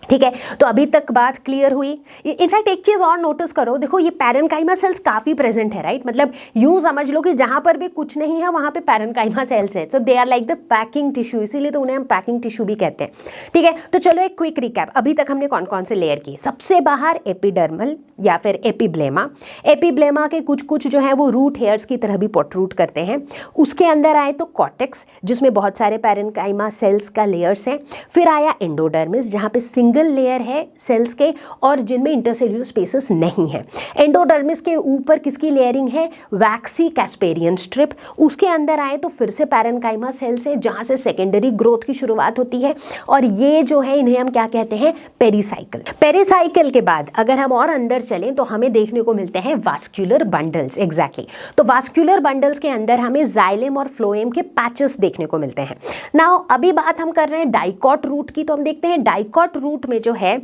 ठीक है, तो अभी तक बात क्लियर हुई। इनफैक्ट एक चीज और नोटिस करो, देखो ये पैरेन्काइमा सेल्स काफी प्रेजेंट है। राइट, मतलब यूं समझ लो कि जहां पर भी कुछ नहीं है वहां पे पैरेन्काइमा सेल्स है। So they are like the packing tissue, इसीलिए तो उन्हें हम पैकिंग टिश्यू भी कहते हैं। ठीक है, तो चलो एक क्विक रिकैप, अभी तक हमने कौन कौन से लेयर किए। सबसे बाहर एपिडर्मल या फिर एपिब्लेमा। एपिब्लेमा के कुछ कुछ जो है वो रूट हेयर्स की तरह भी प्रोट्रूड करते हैं। उसके अंदर आए तो कॉर्टेक्स, जिसमें बहुत सारे पैरेन्काइमा सेल्स का लेयर्स हैं। फिर आया एंडोडर्मिस, जहां पे सिंगल सिंगल लेयर है सेल्स के और जिनमें इंटरसेल्यूलर स्पेसेस नहीं है। एंडोडर्मिस के ऊपर किसकी लेयरिंग है? वैक्सी कैस्पेरियन स्ट्रिप। उसके अंदर आए तो फिर से पैरेन्काइमा सेल्स है जहाँ से सेकेंडरी ग्रोथ की शुरुआत होती है और ये जो है इन्हें हम क्या कहते हैं? पेरीसाइकिल। पेरीसाइकिल के बाद अगर हम और अंदर चलें तो हमें देखने को मिलते हैं वास्कुलर बंडल्स। एग्जैक्टली तो वास्कुलर बंडल्स के अंदर हमें जाइलम और फ्लोएम के पैचेस देखने को मिलते हैं। नाउ अभी बात हम कर रहे हैं डाइकॉट रूट की, तो हम देखते हैं डाइकॉट रूट में जो है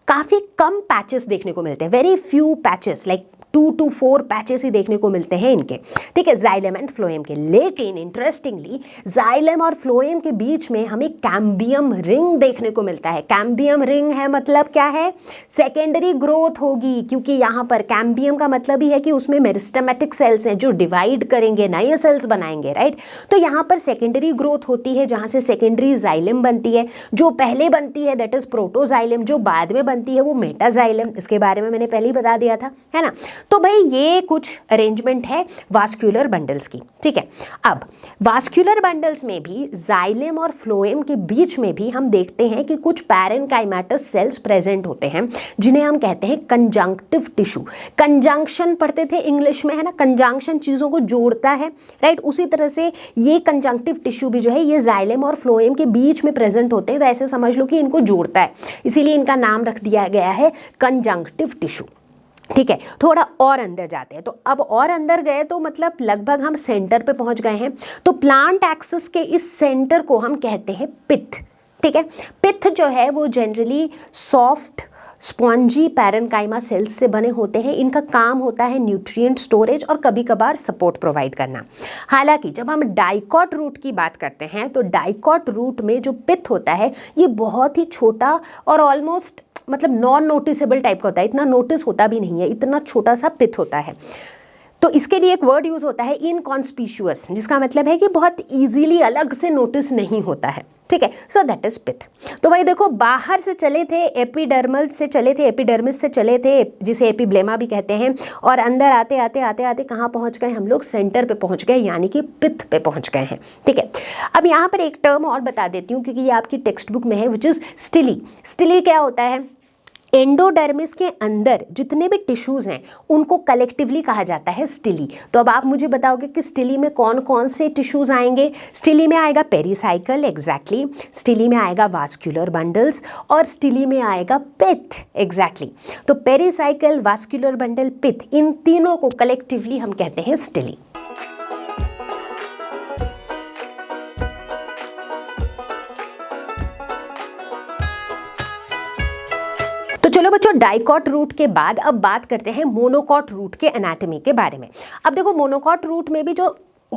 काफी कम पैचेस देखने को मिलते हैं, very few patches, like 2 to 4 patches ही देखने को मिलते हैं इनके, ठीक है, जाइलम एंड फ्लोएम के। लेकिन इंटरेस्टिंगली जाइलम और फ्लोएम के बीच में हमें कैम्बियम रिंग देखने को मिलता है। कैम्बियम रिंग है मतलब क्या है? सेकेंडरी ग्रोथ होगी, क्योंकि यहाँ पर कैम्बियम का मतलब ही है कि उसमें मेरिस्टेमेटिक सेल्स हैं जो डिवाइड करेंगे, नए सेल्स बनाएंगे, राइट। तो यहाँ पर सेकेंडरी ग्रोथ होती है जहाँ से सेकेंडरी जाइलम बनती है। जो पहले बनती है दैट इज प्रोटोजाइलम, जो बाद में बनती है वो मेटाजाइलम। इसके बारे में मैंने पहले ही बता दिया था, है ना। तो भाई ये कुछ अरेंजमेंट है वास्कुलर बंडल्स की, ठीक है। अब वास्कुलर बंडल्स में भी जाइलम और फ्लोएम के बीच में भी हम देखते हैं कि कुछ पैरेन्काइमेटस सेल्स प्रेजेंट होते हैं जिन्हें हम कहते हैं कंजंक्टिव टिश्यू। कंजंक्शन पढ़ते थे इंग्लिश में, है ना, कंजंक्शन चीज़ों को जोड़ता है, राइट। उसी तरह से ये कंजंक्टिव टिश्यू भी जो है ये जाइलम और फ्लोएम के बीच में प्रेजेंट होते हैं, तो ऐसे समझ लो कि इनको जोड़ता है, इसीलिए इनका नाम रख दिया गया है कंजंक्टिव टिश्यू, ठीक है। थोड़ा और अंदर जाते हैं, तो अब और अंदर गए तो मतलब लगभग हम सेंटर पे पहुंच गए हैं। तो प्लांट एक्सिस के इस सेंटर को हम कहते हैं पिथ, ठीक है। पिथ जो है वो generally soft spongy parenchyma sales से बने होते हैं। इनका काम होता है न्यूट्रिएंट स्टोरेज और कभी कभार सपोर्ट प्रोवाइड करना। हालांकि जब हम डाइकॉट रूट की बात करते हैं तो डाइकॉट रूट में जो पिथ होता है ये बहुत ही छोटा और ऑलमोस्ट मतलब नॉन नोटिसेबल टाइप का होता है, इतना नोटिस होता भी नहीं है, इतना छोटा सा पिथ होता है। तो इसके लिए एक वर्ड यूज होता है इनकॉन्स्पिशियस, जिसका मतलब है कि बहुत इजीली अलग से नोटिस नहीं होता है, ठीक है। सो दैट इज पिथ। तो भाई देखो बाहर से चले थे एपिडर्मल से चले थे, एपिडर्मिस से चले थे जिसे एपिब्लेमा भी कहते हैं, और अंदर आते आते आते आते कहाँ पहुँच गए हम लोग? सेंटर पे पहुँच गए, यानी कि पिथ पे पहुँच गए हैं, ठीक है। अब यहाँ पर एक टर्म और बता देती हूँ क्योंकि ये आपकी टेक्स्ट बुक में है, विच इज स्टिली। स्टिली क्या होता है? एंडोडर्मिस के अंदर जितने भी टिश्यूज हैं उनको कलेक्टिवली कहा जाता है स्टिली। तो अब आप मुझे बताओगे कि स्टिली में कौन कौन से टिश्यूज आएंगे? स्टिली में आएगा पेरीसाइकल, एग्जैक्टली। स्टिली में आएगा वास्कुलर बंडल्स और स्टिली में आएगा पिथ, एग्जैक्टली। तो पेरीसाइकल, वास्कुलर बंडल, पिथ, इन तीनों को कलेक्टिवली हम कहते हैं स्टिली। चलो बच्चों डाइकॉट रूट के बाद अब बात करते हैं मोनोकॉट रूट के एनाटॉमी के बारे में। अब देखो मोनोकॉट रूट में भी जो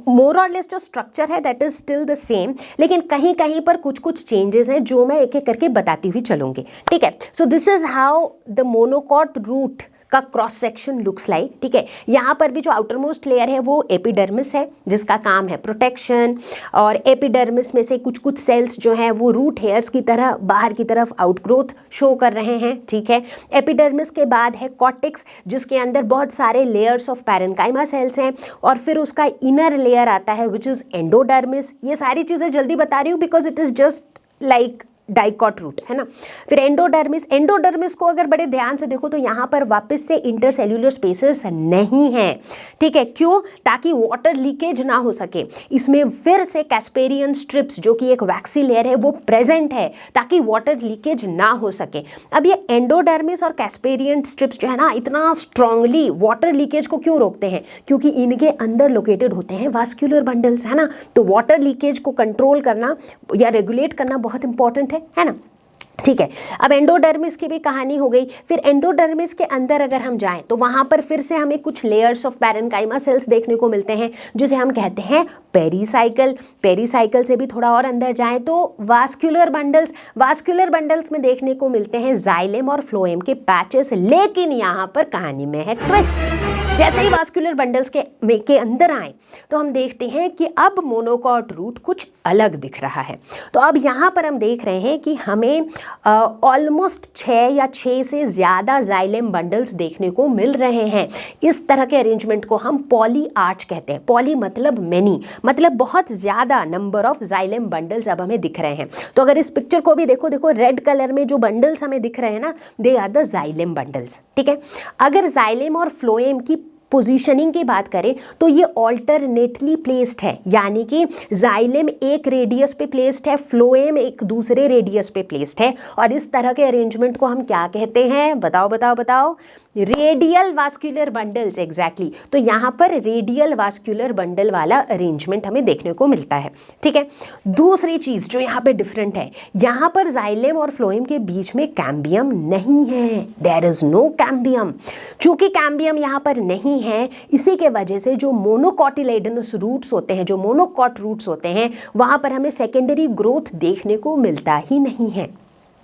मोर और लेस जो स्ट्रक्चर है that is still the same, लेकिन कहीं कहीं पर कुछ कुछ चेंजेस हैं जो मैं एक एक करके बताती हुई चलूंगी, ठीक है। So this is how the monocot root का क्रॉस सेक्शन लुक्स लाइक, ठीक है। यहाँ पर भी जो आउटर मोस्ट लेयर है वो एपिडर्मिस है जिसका काम है प्रोटेक्शन, और एपिडर्मिस में से कुछ कुछ सेल्स जो हैं वो रूट हेयर्स की तरह बाहर की तरफ आउटग्रोथ शो कर रहे हैं, ठीक है। एपिडर्मिस के बाद है कॉर्टेक्स जिसके अंदर बहुत सारे लेयर्स ऑफ पैरेन्काइमा सेल्स हैं, और फिर उसका इनर लेयर आता है विच इज एंडोडर्मिस। ये सारी चीज़ें जल्दी बता रही हूँ because it is just like dicot root, है ना। फिर एंडोडर्मिस, एंडोडर्मिस को अगर बड़े ध्यान से देखो तो यहाँ पर वापस से इंटरसेल्यूलर स्पेसेस नहीं है, ठीक है। क्यों? ताकि वाटर लीकेज ना हो सके। इसमें फिर से कैस्पेरियन स्ट्रिप्स जो कि एक वैक्सी लेयर है वो प्रेजेंट है ताकि वाटर लीकेज ना हो सके। अब ये एंडोडर्मिस और कैस्पेरियन स्ट्रिप्स जो है ना इतना स्ट्रांगली वाटर लीकेज को क्यों रोकते हैं? क्योंकि इनके अंदर लोकेटेड होते हैं वास्कुलर बंडल्स, है ना। तो वाटर लीकेज को कंट्रोल करना या रेगुलेट करना बहुत इंपॉर्टेंट है ना, ठीक है। अब एंडोडर्मिस की भी कहानी हो गई। फिर एंडोडर्मिस के अंदर अगर हम जाएं तो वहां पर फिर से हमें कुछ लेयर्स ऑफ पैरेन्काइमा सेल्स देखने को मिलते हैं जिसे हम कहते हैं पेरीसाइकल। पेरीसाइकल से भी थोड़ा और अंदर जाएं तो वास्कुलर बंडल्स, वास्कुलर बंडल्स में देखने को मिलते हैं जाइलम और फ्लोएम के पैचेस। लेकिन यहाँ पर कहानी में है ट्विस्ट। जैसे ही वास्कुलर बंडल्स के अंदर आए तो हम देखते हैं कि अब मोनोकॉट रूट कुछ अलग दिख रहा है। तो अब यहाँ पर हम देख रहे हैं कि हमें ऑलमोस्ट 6 या 6 से ज़्यादा जाइलम बंडल्स देखने को मिल रहे हैं। इस तरह के अरेंजमेंट को हम पॉली आर्च कहते हैं। पॉली मतलब मैनी, मतलब बहुत ज़्यादा नंबर ऑफ जाइलम बंडल्स अब हमें दिख रहे हैं। तो अगर इस पिक्चर को भी देखो, देखो रेड कलर में जो बंडल्स हमें दिख रहे हैं ना, they are the xylem bundles. ठीक है, अगर जाइलम और फ्लोएम की पोजीशनिंग की बात करें तो ये ऑल्टरनेटली प्लेस्ड है, यानी कि जाइलम एक रेडियस पे प्लेस्ड है, फ्लोएम एक दूसरे रेडियस पे प्लेस्ड है। और इस तरह के अरेंजमेंट को हम क्या कहते हैं? बताओ बताओ बताओ। Radial vascular bundles, exactly. तो यहाँ पर रेडियल वास्कुलर बंडल वाला अरेंजमेंट हमें देखने को मिलता है। ठीक है, दूसरी चीज जो यहाँ पे डिफरेंट है, यहाँ पर जाइलम और फ्लोएम के बीच में कैम्बियम नहीं है। There is no cambium. चूंकि कैम्बियम यहाँ पर नहीं है, इसी के वजह से जो मोनोकॉटिलेडनस रूट्स होते हैं, जो मोनोकॉट रूट्स होते हैं, वहां पर हमें सेकेंडरी ग्रोथ देखने को मिलता ही नहीं है।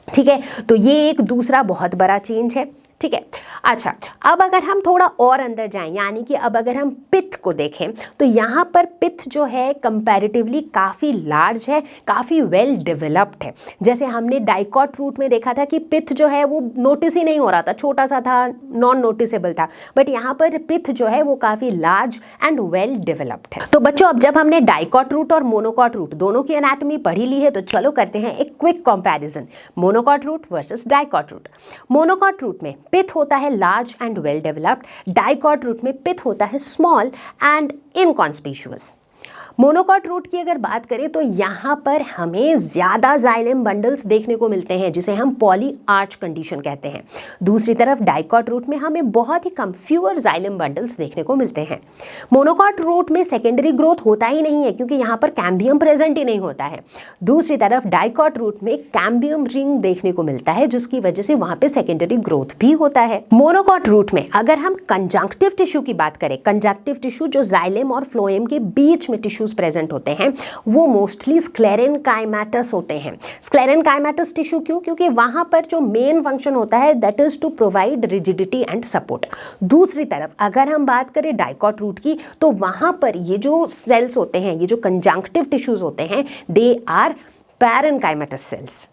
ठीक है, तो ये एक दूसरा बहुत बड़ा चेंज है। ठीक है, अच्छा, अब अगर हम थोड़ा और अंदर जाएं, यानी कि अब अगर हम पिथ को देखें तो यहाँ पर पिथ जो है कंपैरेटिवली काफ़ी लार्ज है, काफ़ी वेल डेवलप्ड है। जैसे हमने डाइकॉट रूट में देखा था कि पिथ जो है वो नोटिस ही नहीं हो रहा था, छोटा सा था, नॉन नोटिसेबल था, बट यहाँ पर पिथ जो है वो काफ़ी लार्ज एंड वेल डेवलप्ड है। तो बच्चों, अब जब हमने डाइकॉट रूट और मोनोकॉट रूट दोनों की एनाटॉमी पढ़ी ली है, तो चलो करते हैं एक quick comparison, monocot root versus dicot root. Monocot root में पिथ होता है large and well developed, dicot root में पिथ होता है small and inconspicuous. Monocot root की अगर बात करें तो यहाँ पर हमें ज़्यादा जाइलम बंडल्स देखने को मिलते हैं, जिसे हम पॉली आर्च कंडीशन कहते हैं। दूसरी तरफ डाइकॉट रूट में हमें बहुत ही कम, फ्यूअर जाइलम बंडल्स देखने को मिलते हैं। मोनोकॉट रूट में सेकेंडरी ग्रोथ होता ही नहीं है, क्योंकि यहाँ पर कैम्बियम प्रेजेंट ही नहीं होता है। दूसरी तरफ डाइकॉट रूट में कैम्बियम रिंग देखने को मिलता है, जिसकी वजह से वहाँ पे सेकेंडरी ग्रोथ भी होता है। मोनोकॉट रूट में अगर हम कंजंक्टिव टिश्यू की बात करें, कंजंक्टिव टिश्यू जो जाइलम और फ्लोएम के बीच में टिश्यू प्रेजेंट होते हैं, वो मोस्टली स्क्लेरेनकाइमेटस होते हैं। स्क्लेरेनकाइमेटस टिश्यू क्यों? क्योंकि वहां पर जो मेन फंक्शन होता है that is to provide rigidity and support. दूसरी तरफ अगर हम बात करें डाइकॉट रूट की, तो वहां पर ये जो सेल्स होते हैं, ये जो कंजंक्टिव टिश्यूज होते हैं, दे आर पैरेनकाइमेटस सेल्स।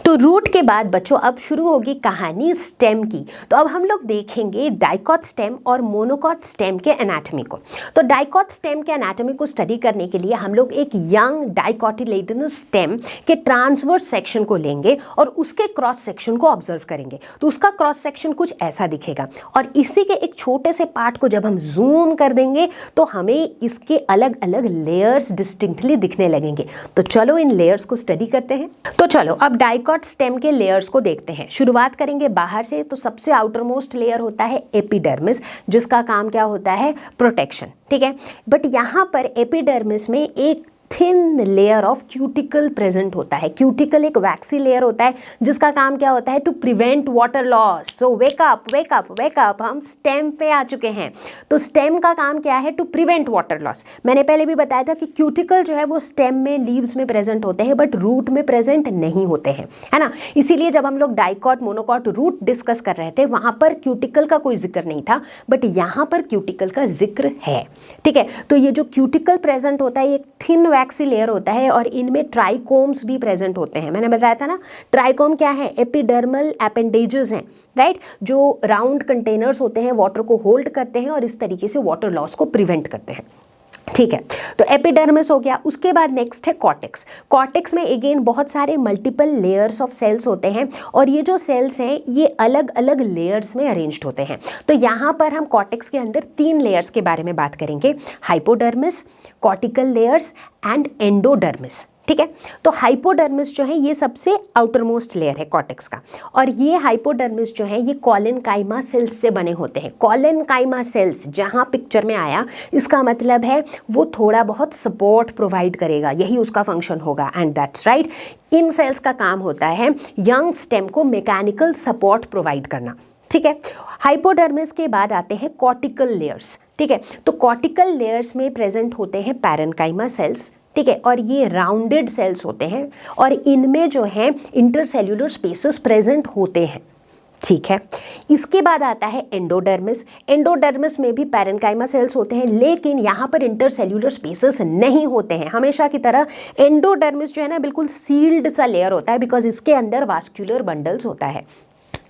तो रूट के बाद बच्चों अब शुरू होगी कहानी स्टेम की। तो अब हम लोग देखेंगे डाइकॉट स्टेम और मोनोकॉट स्टेम के एनाटॉमी को। तो डाइकॉट स्टेम के एनाटॉमी को स्टडी करने के लिए हम लोग एक यंग डाइकॉटिलेडनस स्टेम के ट्रांसवर्स सेक्शन को लेंगे और उसके क्रॉस सेक्शन को ऑब्जर्व करेंगे। तो उसका क्रॉस सेक्शन कुछ ऐसा दिखेगा, और इसी के एक छोटे से पार्ट को जब हम जूम कर देंगे तो हमें इसके अलग अलग लेयर्स डिस्टिंक्टली दिखने लगेंगे। तो चलो इन लेयर्स को स्टडी करते हैं। तो चलो अब डाइकॉट स्टेम के लेयर्स को देखते हैं। शुरुआत करेंगे बाहर से। तो सबसे आउटर मोस्ट लेयर होता है एपिडर्मिस, जिसका काम क्या होता है? प्रोटेक्शन। ठीक है, बट यहाँ पर एपिडर्मिस में एक thin layer of cuticle present होता है। क्यूटिकल एक वैक्सी लेयर होता है जिसका काम क्या होता है? To prevent water loss. So wake up wake up wake up, हम स्टेम पे आ चुके हैं। तो स्टेम का काम क्या है? To prevent water loss. मैंने पहले भी बताया था कि क्यूटिकल जो है वो स्टेम में, लीव्स में प्रेजेंट होते हैं, बट रूट में प्रेजेंट नहीं होते हैं, है ना। इसीलिए जब हम लोग डाइकॉट मोनोकॉट रूट डिस्कस कर रहे थे, वहां पर क्यूटिकल का कोई जिक्र नहीं था, बट यहाँ पर क्यूटिकल का जिक्र है। ठीक है, तो ये जो क्यूटिकल प्रेजेंट होता है, ये थिन वैक्सी लेयर होता है, और इनमें ट्राइकोम्स भी प्रेजेंट होते हैं। मैंने बताया था ना, ट्राइकोम क्या है? एपिडर्मल एपेंडेजेस हैं, राइट, जो राउंड कंटेनर्स होते हैं, वाटर को होल्ड करते हैं और इस तरीके से वाटर लॉस को प्रिवेंट करते हैं। ठीक है, तो एपिडर्मिस हो गया। उसके बाद नेक्स्ट है कॉर्टेक्स। कॉर्टेक्स में अगेन बहुत सारे मल्टीपल लेयर्स ऑफ सेल्स होते हैं, और ये जो सेल्स हैं ये अलग अलग लेयर्स में अरेंज्ड होते हैं। तो यहाँ पर हम कॉर्टेक्स के अंदर 3 लेयर्स के बारे में बात करेंगे, hypodermis, cortical layers and endodermis. ठीक है, तो हाइपोडर्मिस जो है ये सबसे आउटर मोस्ट लेयर है कॉर्टेक्स का, और ये हाइपोडर्मिस जो है ये कॉलेनकाइमा सेल्स से बने होते हैं। कॉलेनकाइमा सेल्स जहाँ पिक्चर में आया, इसका मतलब है वो थोड़ा बहुत सपोर्ट प्रोवाइड करेगा, यही उसका फंक्शन होगा, एंड दैट्स राइट। इन सेल्स का काम होता है यंग स्टेम को मैकेनिकल सपोर्ट प्रोवाइड करना। ठीक है, हाइपोडर्मिस के बाद आते हैं कॉर्टिकल लेयर्स। ठीक है, तो कॉर्टिकल लेयर्स में प्रेजेंट होते हैं पैरेनकाइमा सेल्स। ठीक है, और ये राउंडेड सेल्स होते हैं, और इनमें जो है इंटरसेल्यूलर स्पेसेस प्रेजेंट होते हैं। ठीक है। इसके बाद आता है एंडोडर्मिस। एंडोडर्मिस में भी पैरेन्काइमा सेल्स होते हैं, लेकिन यहाँ पर इंटरसेल्यूलर स्पेसेस नहीं होते हैं। हमेशा की तरह एंडोडर्मिस जो है ना बिल्कुल सील्ड सा लेयर होता है, बिकॉज इसके अंदर वास्कुलर बंडल्स होता है,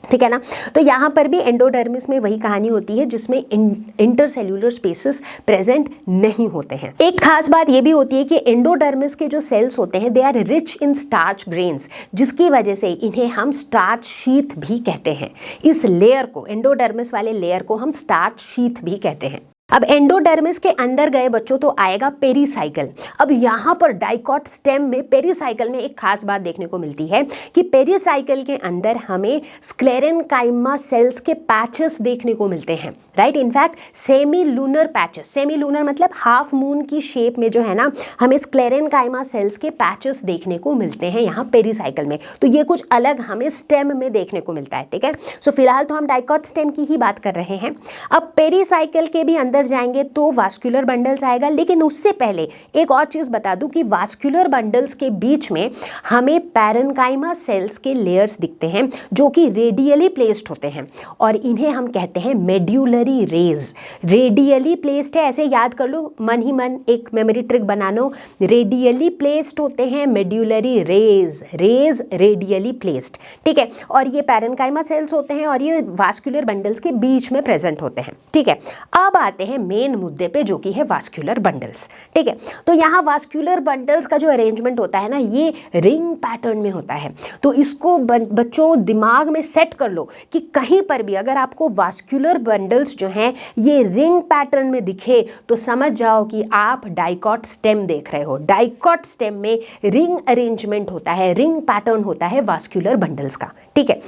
ठीक है ना। तो यहाँ पर भी एंडोडर्मिस में वही कहानी होती है जिसमें इंटरसेल्यूलर स्पेसेस प्रेजेंट नहीं होते हैं। एक खास बात ये भी होती है कि एंडोडर्मिस के जो सेल्स होते हैं they are rich in starch grains, जिसकी वजह से इन्हें हम स्टार्च शीथ भी कहते हैं। इस लेयर को, एंडोडर्मिस वाले लेयर को हम स्टार्च शीथ भी कहते हैं। अब एंडोडर्मिस के अंदर गए बच्चों तो आएगा पेरीसाइकल। अब यहाँ पर डाइकॉट स्टेम में पेरीसाइकल में एक खास बात देखने को मिलती है कि पेरीसाइकल के अंदर हमें स्क्लेरेनकाइमा सेल्स के पैचेस देखने को मिलते हैं, right. In fact semi lunar patches, semi lunar मतलब हाफ मून की शेप में जो है ना हमें स्क्लेरेनकाइमा सेल्स के पैचेस देखने को मिलते हैं यहाँ पेरीसाइकल में। तो ये कुछ अलग हमें स्टेम में देखने को मिलता है, ठीक है। सो फिलहाल तो हम डाइकॉट स्टेम की ही बात कर रहे हैं। अब पेरीसाइकल के भी अंदर जाएंगे तो वास्कुलर बंडल्स आएगा, लेकिन उससे पहले एक और चीज बता दूं कि वास्कुलर बंडल्स के बीच में हमें पैरेन्काइमा सेल्स के लेयर्स दिखते हैं जो कि रेडियली प्लेस्ड होते हैं, और इन्हें हम कहते हैं मेड्यूलरी रेज। रेडियली प्लेस्ड है, ऐसे याद कर लो, मन ही मन एक मेमोरी ट्रिक बना लो। रेडियली प्लेस्ड होते हैं medullary rays, rays radially placed, ठीक है। और ये पैरेन्काइमा सेल्स होते हैं और ये वास्कुलर बंडल्स के बीच में प्रेजेंट होते हैं, ठीक है। अब आते हैं मेन मुद्दे पे जो कि है वास्कुलर बंडल्स, ठीक है। तो यहाँ वास्कुलर बंडल्स का जो अरेंजमेंट होता है ना ये रिंग पैटर्न में होता है। तो इसको बच्चों दिमाग में सेट कर लो कि कहीं पर भी अगर आपको वास्कुलर बंडल्स जो हैं ये रिंग पैटर्न में दिखे तो समझ जाओ कि आप डाइकॉट स्टेम देख रहे हो। डाइकॉट स्टेम में रिंग अरेंजमेंट होता है, रिंग पैटर्न होता है वास्कुलर बंडल्स का, ठीक है।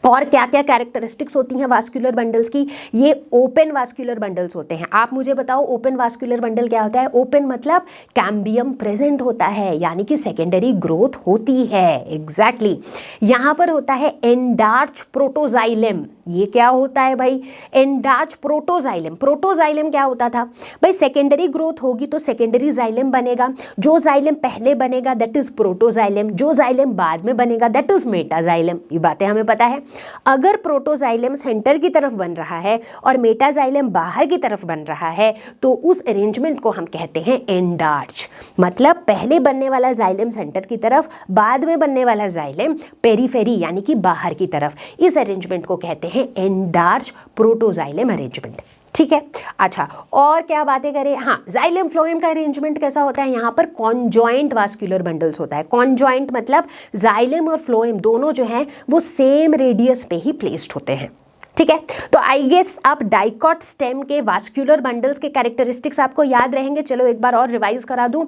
और क्या क्या कैरेक्टरिस्टिक्स होती हैं वास्कुलर बंडल्स की? ये ओपन वास्कुलर बंडल्स होते हैं। आप मुझे बताओ ओपन वास्कुलर बंडल क्या होता है? ओपन मतलब कैम्बियम प्रेजेंट होता है, यानी कि सेकेंडरी ग्रोथ होती है। एग्जैक्टली यहाँ पर होता है एंडार्च प्रोटोजाइलम। ये क्या होता है भाई? Endarch protoxylem. प्रोटोजाइलम क्या होता था भाई? सेकेंडरी ग्रोथ होगी तो सेकेंडरी जाइलम बनेगा। जो जाइलम पहले बनेगा दैट इज प्रोटोजाइलम, जो जाइलम बाद में बनेगा दैट इज मेटाजाइलम। ये बातें हमें पता है। अगर प्रोटोजाइलम सेंटर की तरफ बन रहा है और मेटाजाइलम बाहर की तरफ बन रहा है तो उस अरेंजमेंट को हम कहते हैं एंडार्च। मतलब पहले बनने वाला जाइलम सेंटर की तरफ, बाद में बनने वाला जाइलम पेरीफेरी यानी कि बाहर की तरफ। इस अरेंजमेंट को कहते हैं एंडार्च प्रोटोजाइलम अरेंजमेंट, ठीक है। अच्छा और क्या बातें करें? हाँ, जाइलम फ्लोएम का अरेंजमेंट कैसा होता है? यहाँ पर कॉन्जॉइंट वास्कुलर बंडल्स होता है। कॉन्जॉइंट मतलब जाइलम और फ्लोएम दोनों जो हैं वो सेम रेडियस पे ही प्लेस्ड होते हैं, ठीक है। तो आई गेस आप डाइकॉट स्टेम के वास्कुलर बंडल्स के कैरेक्टरिस्टिक्स आपको याद रहेंगे। चलो एक बार और रिवाइज करा दूं।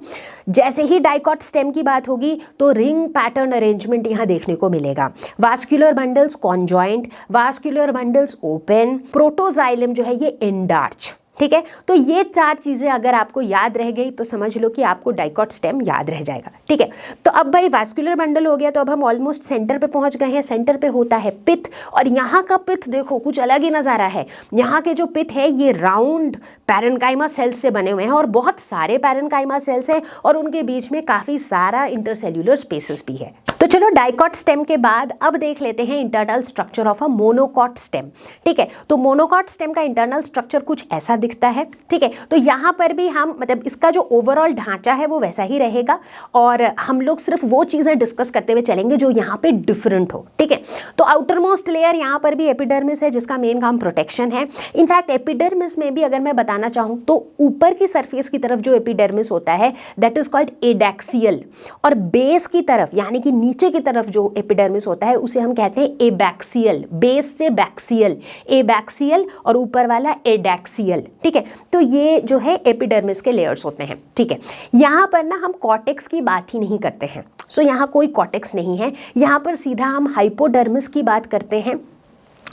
जैसे ही डाइकॉट स्टेम की बात होगी तो रिंग पैटर्न अरेंजमेंट यहाँ देखने को मिलेगा। Vascular bundles conjoint, vascular bundles open, protoxylem जो है ये एंडार्च, ठीक है। तो ये चार चीजें अगर आपको याद रह गई तो समझ लो कि आपको डाइकॉट स्टेम याद रह जाएगा, ठीक है। तो अब भाई वास्कुलर बंडल हो गया तो अब हम ऑलमोस्ट सेंटर पे पहुंच गए हैं। सेंटर पे होता है पिथ, और यहाँ का पिथ देखो कुछ अलग ही नजारा है। यहाँ के जो पिथ है ये राउंड पैरेन्काइमा सेल्स से बने हुए हैं और बहुत सारे पैरेन्काइमा सेल्स हैं और उनके बीच में काफी सारा इंटरसेल्यूलर स्पेसेस भी है। तो चलो डाइकॉट स्टेम के बाद अब देख लेते हैं internal structure of a monocot stem, ठीक है। तो मोनोकॉट स्टेम का इंटरनल स्ट्रक्चर कुछ ऐसा दिखता है, ठीक है। तो यहाँ पर भी हम मतलब इसका जो ओवरऑल ढांचा है वो वैसा ही रहेगा और हम लोग सिर्फ वो चीजें डिस्कस करते हुए चलेंगे जो यहाँ पे डिफरेंट हो, ठीक है। तो आउटर मोस्ट लेयर यहाँ पर भी एपिडर्मिस है जिसका मेन काम प्रोटेक्शन है। इनफैक्ट एपिडर्मिस में भी अगर मैं बताना चाहूँ तो ऊपर की सरफेस की तरफ जो एपिडर्मिस होता है दैट इज कॉल्ड एडैक्सियल, और बेस की तरफ यानी कि नीचे की तरफ जो एपिडर्मिस होता है उसे हम कहते हैं एबैक्सियल। बेस से बैक्सियल, एबैक्सियल और ऊपर वाला एडैक्सियल, ठीक है। तो ये जो है एपिडर्मिस के लेयर्स होते हैं, ठीक है। यहाँ पर ना हम कॉर्टेक्स की बात ही नहीं करते हैं। सो यहाँ कोई कॉर्टेक्स नहीं है, यहाँ पर सीधा हम हाइपोडर्मिस की बात करते हैं।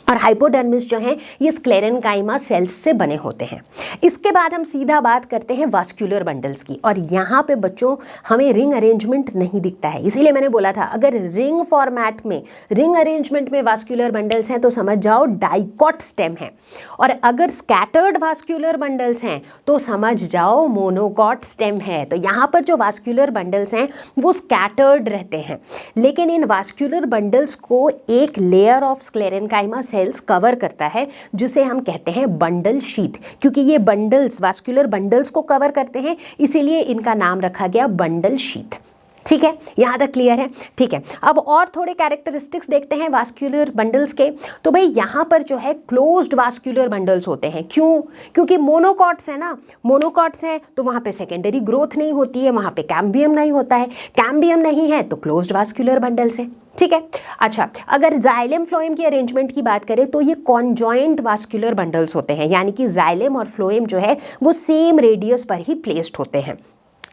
और हाइपोडर्मिस जो है ये स्क्लेरेनकाइमा सेल्स से बने होते हैं। इसके बाद हम सीधा बात करते हैं वास्कुलर बंडल्स की, और यहाँ पे बच्चों हमें रिंग अरेंजमेंट नहीं दिखता है, इसीलिए मैंने बोला था अगर रिंग फॉर्मेट में रिंग अरेंजमेंट में वास्कुलर बंडल्स हैं तो समझ जाओ डाइकॉट स्टेम है, और अगर स्कैटर्ड वास्कुलर बंडल्स हैं तो समझ जाओ मोनोकॉट स्टेम है। तो यहाँ पर जो वास्कुलर बंडल्स हैं वो स्कैटर्ड रहते हैं, लेकिन इन वास्कुलर बंडल्स को एक layer of sclerenchyma cells cover करता है जिसे हम कहते हैं बंडल शीथ। क्योंकि ये बंडल्स वास्कुलर बंडल्स को कवर करते हैं इसीलिए इनका नाम रखा गया बंडल शीथ। ठीक है, यहाँ तक क्लियर है? ठीक है, अब और थोड़े कैरेक्टरिस्टिक्स देखते हैं वास्कुलर बंडल्स के। तो भाई यहाँ पर जो है क्लोज्ड वास्कुलर बंडल्स होते हैं। क्यों? क्योंकि मोनोकॉट्स है ना, मोनोकॉट्स हैं तो वहाँ पे सेकेंडरी ग्रोथ नहीं होती है, वहाँ पे कैम्बियम नहीं होता है, कैम्बियम नहीं है तो क्लोज्ड वास्कुलर बंडल्स है। ठीक है, अच्छा अगर जाइलम फ्लोएम की अरेंजमेंट की बात करें तो ये कॉन्जॉइंट वास्कुलर बंडल्स होते हैं, यानी कि जाइलम और फ्लोएम जो है वो सेम रेडियस पर ही प्लेस्ड होते हैं।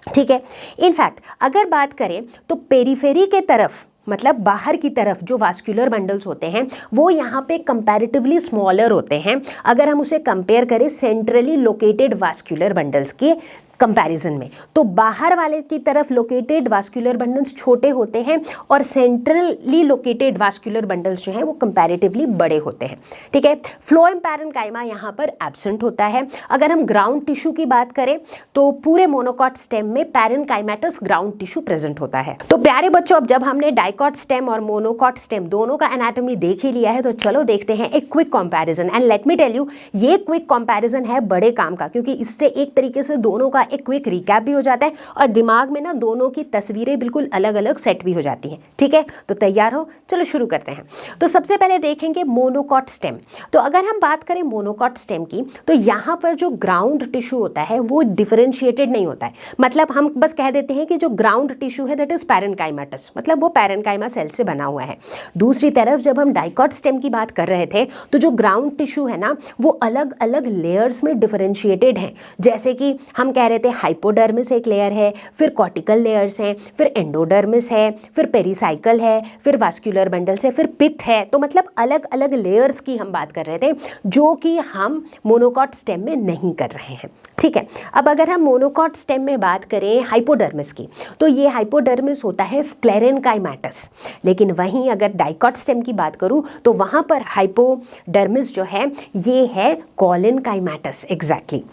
ठीक है, इनफैक्ट अगर बात करें तो पेरीफेरी के तरफ मतलब बाहर की तरफ जो वास्कुलर बंडल्स होते हैं वो यहाँ पे कंपैरेटिवली स्मॉलर होते हैं अगर हम उसे कंपेयर करें सेंट्रली लोकेटेड वास्कुलर बंडल्स के कंपैरिजन में। तो बाहर वाले की तरफ लोकेटेड वास्कुलर बंडल्स छोटे होते हैं और सेंट्रली लोकेटेड वास्कुलर बंडल्स जो हैं वो कंपैरेटिवली बड़े होते हैं। ठीक है, फ्लोएम पैरेन्काइमा यहाँ पर एब्सेंट होता है। अगर हम ग्राउंड टिश्यू की बात करें तो पूरे मोनोकॉट स्टेम में पैरेन्काइमेटस ग्राउंड टिश्यू प्रेजेंट होता है। तो प्यारे बच्चों, अब जब हमने डाइकॉट स्टेम और मोनोकॉट स्टेम दोनों का एनाटॉमी देख ही लिया है तो चलो देखते हैं एक quick comparison. And let me tell you, ये क्विक कंपैरिजन है बड़े काम का, क्योंकि इससे एक तरीके से दोनों का एक क्विक रिकैप भी हो जाता है और दिमाग में ना दोनों की तस्वीरें बिल्कुल अलग अलग सेट भी हो जाती हैं। ठीक है, तो तैयार हो? चलो शुरू करते हैं। तो सबसे पहले देखेंगे मोनोकॉट स्टेम। तो अगर हम बात करें मोनोकॉट स्टेम की तो यहाँ पर जो ग्राउंड टिश्यू होता है वो डिफरेंशिएटेड नहीं होता है। मतलब हम बस कह देते हैं कि जो ग्राउंड टिश्यू है दैट इज पैरेन्काइमेटस, मतलब वो पैरेन्काइमा सेल से बना हुआ है। दूसरी तरफ जब हम डाइकॉट स्टेम की बात कर रहे थे तो जो ग्राउंड टिश्यू है ना वो अलग अलग लेयर्स में डिफरेंशिएटेड है। जैसे कि हम कह रहे थे हाइपोडर्मिस एक लेयर है, फिर कॉर्टिकल लेयर्स हैं, फिर एंडोडर्मिस है, फिर पेरिसाइकल है, फिर वास्कुलर बंडल्स है, फिर पिथ है। तो मतलब अलग अलग लेयर्स की हम बात कर रहे थे जो कि हम मोनोकॉट स्टेम में नहीं कर रहे हैं। ठीक है, अब अगर हम मोनोकॉट स्टेम में बात करें हाइपोडर्मिस की तो ये हाइपोडर्मिस होता है स्क्लेरेनकाइमेटस, लेकिन वहीं अगर डाइकॉट स्टेम की बात करूं तो वहां पर हाइपोडर्मिस जो है ये है कॉलिनकाइमेटस। एग्जैक्टली।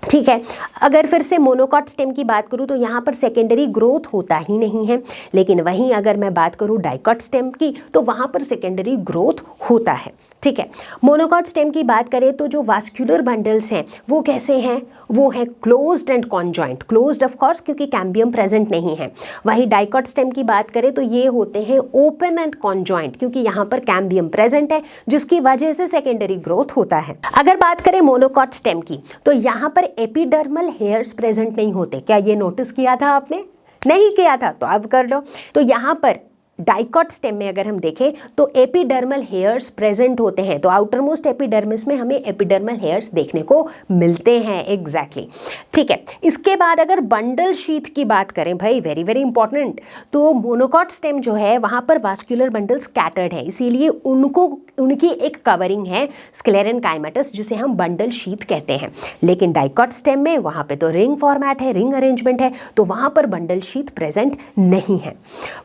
ठीक है, अगर फिर से मोनोकॉट स्टेम की बात करूं तो यहाँ पर सेकेंडरी ग्रोथ होता ही नहीं है, लेकिन वहीं अगर मैं बात करूं डाइकॉट स्टेम की तो वहाँ पर सेकेंडरी ग्रोथ होता है। ठीक है, मोनोकॉट स्टेम की बात करें तो जो वास्कुलर बंडल्स हैं वो कैसे हैं? वो है closed end conjoint. Closed of course क्योंकि कैम्बियम प्रेजेंट नहीं है। वहीं डाइकॉट स्टेम की बात करें तो ये होते हैं ओपन एंड कॉन्जॉइंट क्योंकि यहाँ पर कैम्बियम प्रेजेंट है जिसकी वजह से सेकेंडरी ग्रोथ होता है। अगर बात करें मोनोकॉट स्टेम की तो यहाँ पर एपिडर्मल हेयर्स प्रेजेंट नहीं होते। क्या ये नोटिस किया था आपने? नहीं किया था तो अब कर लो। तो यहाँ पर डाइकॉट स्टेम में अगर हम देखें तो एपिडर्मल हेयर्स प्रेजेंट होते हैं। तो आउटर मोस्ट एपिडर्मिस में हमें एपिडर्मल हेयर्स देखने को मिलते हैं। एग्जैक्टली। ठीक है, इसके बाद अगर बंडल शीथ की बात करें, भाई वेरी वेरी इंपॉर्टेंट, तो मोनोकॉट स्टेम जो है वहाँ पर वास्कुलर बंडल स्कैटर्ड है, इसीलिए उनकी एक कवरिंग है स्क्लेरेनकाइमेटस जिसे हम बंडल शीथ कहते हैं। लेकिन डाइकॉट स्टेम में वहाँ पे तो रिंग फॉर्मेट है, रिंग अरेंजमेंट है, तो वहाँ पर बंडल शीथ प्रेजेंट नहीं है।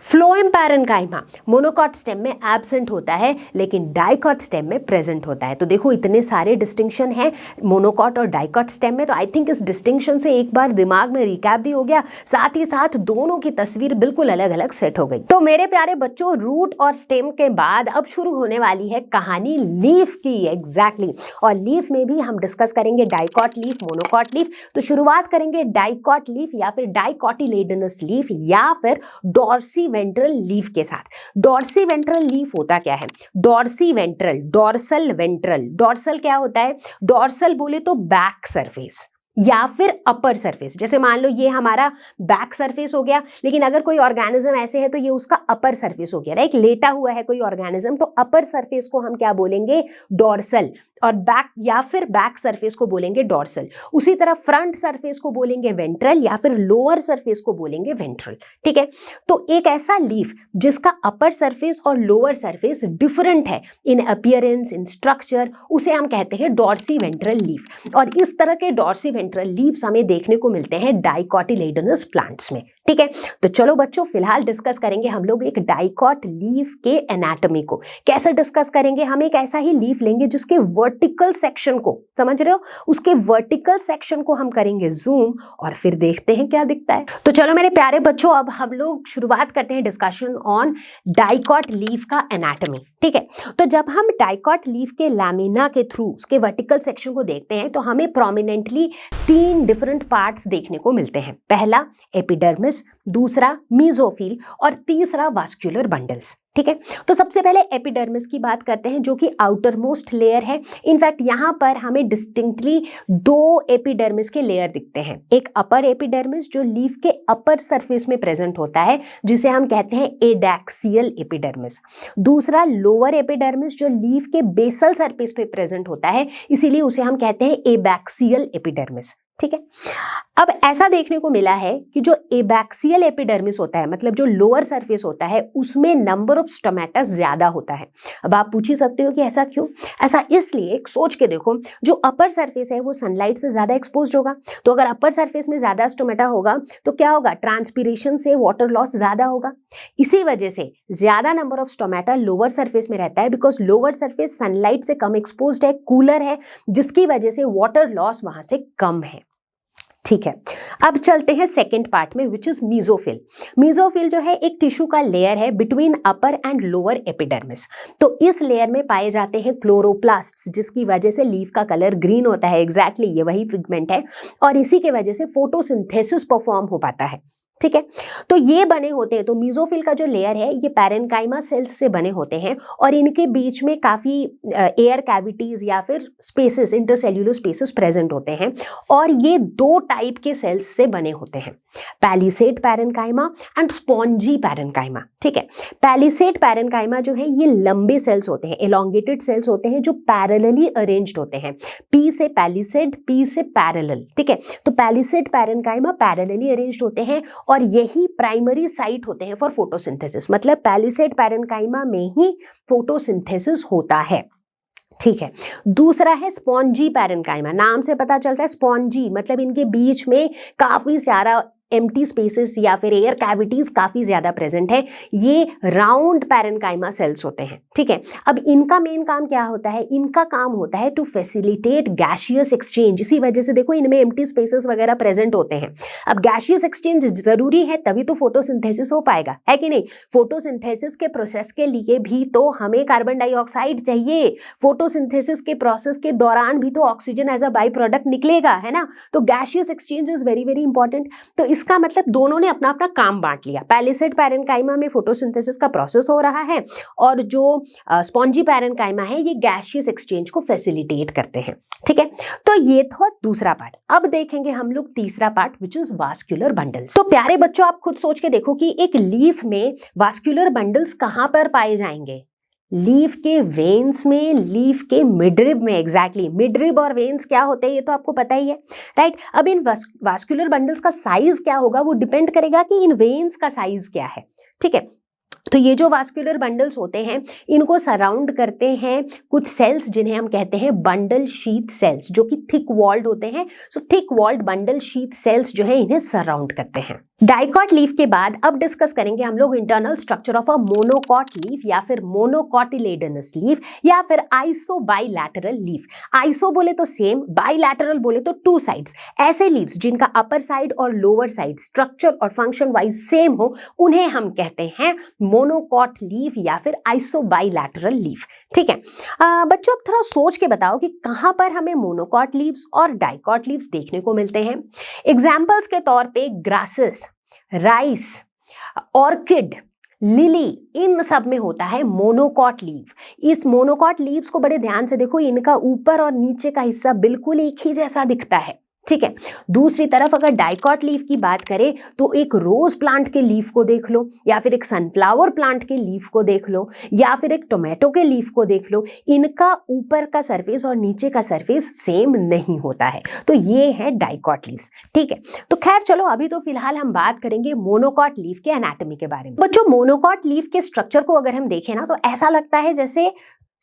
फ्लोएम पैरेन्काइमा मोनोकॉट स्टेम में एब्सेंट होता है लेकिन डाइकॉट स्टेम में प्रेजेंट होता है। तो देखो इतने सारे डिस्टिंक्शन हैं मोनोकॉट और डाइकॉट स्टेम में, तो आई थिंक इस डिस्टिंक्शन से एक बार दिमाग में रिकैप भी हो गया, साथ ही साथ दोनों की तस्वीर बिल्कुल अलग अलग सेट हो गई। तो मेरे प्यारे बच्चों, रूट और स्टेम के बाद अब शुरू होने वाली है कहानी लीफ की। एग्जैक्टली। और लीफ में भी हम डिस्कस करेंगे डाइकॉट लीफ, मोनोकॉट लीफ। तो शुरुआत करेंगे डाइकॉट लीफ या फिर डाइकॉटिलेडनस लीफ या फिर डॉर्सी वेंट्रल लीफ के साथ। डॉर्सी वेंट्रल लीफ होता क्या है? Dorsiventral, dorsal ventral. Dorsal क्या होता है? डॉर्सल बोले तो बैक सरफेस या फिर अपर सरफेस। जैसे मान लो ये हमारा बैक सरफेस हो गया, लेकिन अगर कोई ऑर्गेनिज्म ऐसे है तो ये उसका अपर सरफेस हो गया, राइट? लेटा हुआ है कोई ऑर्गेनिज्म तो अपर सरफेस को हम क्या बोलेंगे? डॉर्सल। और बैक या फिर बैक सरफेस को बोलेंगे डॉर्सल, उसी तरह फ्रंट सरफेस को बोलेंगे वेंट्रल या फिर लोअर सरफेस को बोलेंगे वेंट्रल। ठीक है, तो एक ऐसा लीफ जिसका अपर सरफेस और लोअर सरफेस डिफरेंट है इन अपीयरेंस, इन स्ट्रक्चर, उसे हम कहते हैं डॉर्सी वेंट्रल लीफ। और इस तरह के डॉर्सी वेंट्रल लीव्स हमें देखने को मिलते हैं डाइकोटिलेडोनस प्लांट्स में। ठीक है, तो चलो बच्चों फिलहाल डिस्कस करेंगे हम लोग एक डाइकोट लीफ के एनाटॉमी को। कैसे डिस्कस करेंगे? हम एक ऐसा ही लीफ लेंगे जिसके वर्टिकल सेक्शन को, समझ रहे हो, उसके वर्टिकल सेक्शन को हम करेंगे जूम और फिर देखते हैं क्या दिखता है। तो चलो मेरे प्यारे बच्चों, अब हम लोग शुरुआत करते हैं डिस्कशन ऑन डाइकोट लीफ का एनाटॉमी। ठीक है, तो जब हम डाइकोट लीफ के लैमिना के थ्रू उसके वर्टिकल सेक्शन को देखते हैं तो हमें प्रोमिनेंटली 3 डिफरेंट पार्ट्स देखने को मिलते हैं। पहला एपिडर्मिस, दूसरा मीजोफिल और तीसरा वास्कुलर बंडल्स। ठीक है, तो सबसे पहले एपिडर्मिस की बात करते हैं जो कि आउटर मोस्ट लेयर है। इनफैक्ट यहाँ पर हमें डिस्टिंक्टली 2 एपिडर्मिस के लेयर दिखते हैं। एक अपर एपिडर्मिस जो लीफ के अपर सरफेस में प्रेजेंट होता है जिसे हम कहते हैं एडैक्सियल एपिडर्मिस। दूसरा लोअर एपिडर्मिस जो लीफ के बेसल सरफेस पे प्रेजेंट होता है, इसीलिए उसे हम कहते हैं एबैक्सियल एपिडर्मिस। ठीक है, अब ऐसा देखने को मिला है कि जो एबैक्सियल एपिडर्मिस होता है, मतलब जो लोअर सरफेस होता है, उसमें नंबर ऑफ स्टोमेटा ज्यादा होता है। अब आप पूछ ही सकते हो कि ऐसा क्यों? ऐसा इसलिए, सोच के देखो, जो अपर सरफेस है वो सनलाइट से ज्यादा एक्सपोज्ड होगा, तो अगर अपर सरफेस में ज्यादा स्टोमेटा होगा तो क्या होगा? ट्रांसपीरेशन से वाटर लॉस ज्यादा होगा। इसी वजह से ज्यादा number of stomata lower surface में रहता है, बिकॉज लोअर सरफेस सनलाइट से कम एक्सपोज्ड है, कूलर है, जिसकी वजह से वाटर लॉस वहां से कम है। ठीक है, अब चलते हैं सेकंड पार्ट में, विच इज मीजोफिल। मीजोफिल जो है एक टिश्यू का लेयर है between upper and lower epidermis. तो इस लेयर में पाए जाते हैं क्लोरोप्लास्ट्स, जिसकी वजह से लीफ का कलर ग्रीन होता है। एग्जैक्टली ये वही पिगमेंट है और इसी के वजह से फोटोसिंथेसिस परफॉर्म हो पाता है। ठीक है, तो ये बने होते हैं, तो मीजोफिल का जो लेयर है ये पैरेन्काइमा सेल्स से बने होते हैं और इनके बीच में काफी एयर कैविटीज या फिर स्पेसेस, इंटरसेल्यूलर स्पेसेस प्रेजेंट होते हैं और ये 2 टाइप के सेल्स से बने होते हैं, palisade parenchyma and spongy parenchyma. ठीक है, पैलिसेड पैरेन्काइमा जो है ये लंबे सेल्स होते हैं, एलोंगेटेड सेल्स होते हैं जो पैरेलली अरेंज्ड होते हैं। पी से पैलिसेड, पी से पैरेलल। ठीक है, तो पैलिसेड पैरेन्काइमा पैरेलली अरेंज्ड होते हैं और यही प्राइमरी साइट होते हैं फॉर फोटोसिंथेसिस, मतलब पैलिसेड पैरेन्काइमा में ही फोटोसिंथेसिस होता है। ठीक है, दूसरा है स्पॉन्जी पैरेन्काइमा। नाम से पता चल रहा है स्पॉन्जी, मतलब इनके बीच में काफी सारा एम्प्टी स्पेसेस या फिर एयर कैविटीज काफी ज्यादा प्रेजेंट है। ये राउंड पैरेन्काइमा सेल्स होते हैं। ठीक है, अब इनका मेन काम क्या होता है? इनका काम होता है टू फैसिलिटेट गैसियस एक्सचेंज। इसी वजह से देखो इनमें एम्प्टी स्पेसेस वगैरह प्रेजेंट होते हैं। अब गैसियस एक्सचेंज जरूरी है तभी तो फोटोसिंथेसिस हो पाएगा, है कि नहीं? फोटोसिंथेसिस के प्रोसेस के लिए भी तो हमें कार्बन डाइऑक्साइड चाहिए, फोटोसिंथेसिस के प्रोसेस के दौरान भी तो oxygen as a by product निकलेगा, है ना? तो gaseous exchange is very very important. तो इसका मतलब दोनों ने अपना अपना काम बांट लिया। पैलिसेड पैरेन्काइमा में फोटोसिंथेसिस का प्रोसेस हो रहा है और जो स्पॉन्जी पैरेन्काइमा है ये गैसियस एक्सचेंज को फैसिलिटेट करते हैं। ठीक है, तो ये था दूसरा पार्ट। अब देखेंगे हम लोग तीसरा part, which is vascular bundles. तो प्यारे बच्चों, आप खुद सोच के देखो कि एक लीफ में वास्कुलर बंडल्स कहां पर पाए जाएंगे? लीफ के वेन्स में, लीफ के मिडरिब में। एग्जैक्टली, मिडरिब और वेन्स क्या होते हैं ये तो आपको पता ही है, राइट? अब इन वास्कुलर बंडल्स का साइज क्या होगा वो डिपेंड करेगा कि इन वेन्स का साइज क्या है। ठीक है, तो ये जो वास्कुलर बंडल्स होते हैं इनको सराउंड करते हैं कुछ सेल्स जिन्हें हम कहते हैं बंडल शीथ सेल्स, जो कि थिक वॉल्ड होते हैं। So thick walled bundle sheath cells जो है इन्हें सराउंड करते हैं। डाइकोट लीफ के बाद अब डिस्कस करेंगे हम लोग internal structure of a monocot leaf या फिर मोनोकॉटिलेडोनस लीफ या फिर आइसो बाइलैटरल लीफ। आइसो बोले तो सेम, बाइलैटरल बोले तो 2 साइड्स। ऐसे लीव्स जिनका अपर साइड और लोअर साइड स्ट्रक्चर और फंक्शन वाइज सेम हो उन्हें हम कहते हैं मोनोकॉट लीफ या फिर आइसो बाइलैटरल लीफ। ठीक है, बच्चों अब थोड़ा सोच के बताओ कि कहां पर हमें मोनोकॉट लीव्स और डाइकोट लीव्स देखने को मिलते हैं। एग्जाम्पल्स के तौर पे ग्रासेस, राइस, ऑर्किड, लिली, इन सब में होता है मोनोकॉट लीफ। इस मोनोकॉट लीव्स को बड़े ध्यान से देखो, इनका ऊपर और नीचे का हिस्सा बिल्कुल एक ही जैसा दिखता है। ठीक है। दूसरी तरफ अगर डाइकॉट लीफ की बात करें तो एक रोज प्लांट के लीफ को देख लो, या फिर एक सनफ्लावर प्लांट के लीफ को देख लो, या फिर एक टोमेटो के लीफ को देख लो, इनका ऊपर का सरफेस और नीचे का सरफेस सेम नहीं होता है। तो ये है डाइकॉट लीव्स, ठीक है। तो खैर चलो, अभी तो फिलहाल हम बात करेंगे मोनोकॉट लीफ के एनाटॉमी के बारे में। बच्चों, मोनोकॉट लीफ के स्ट्रक्चर को अगर हम देखें ना तो ऐसा लगता है जैसे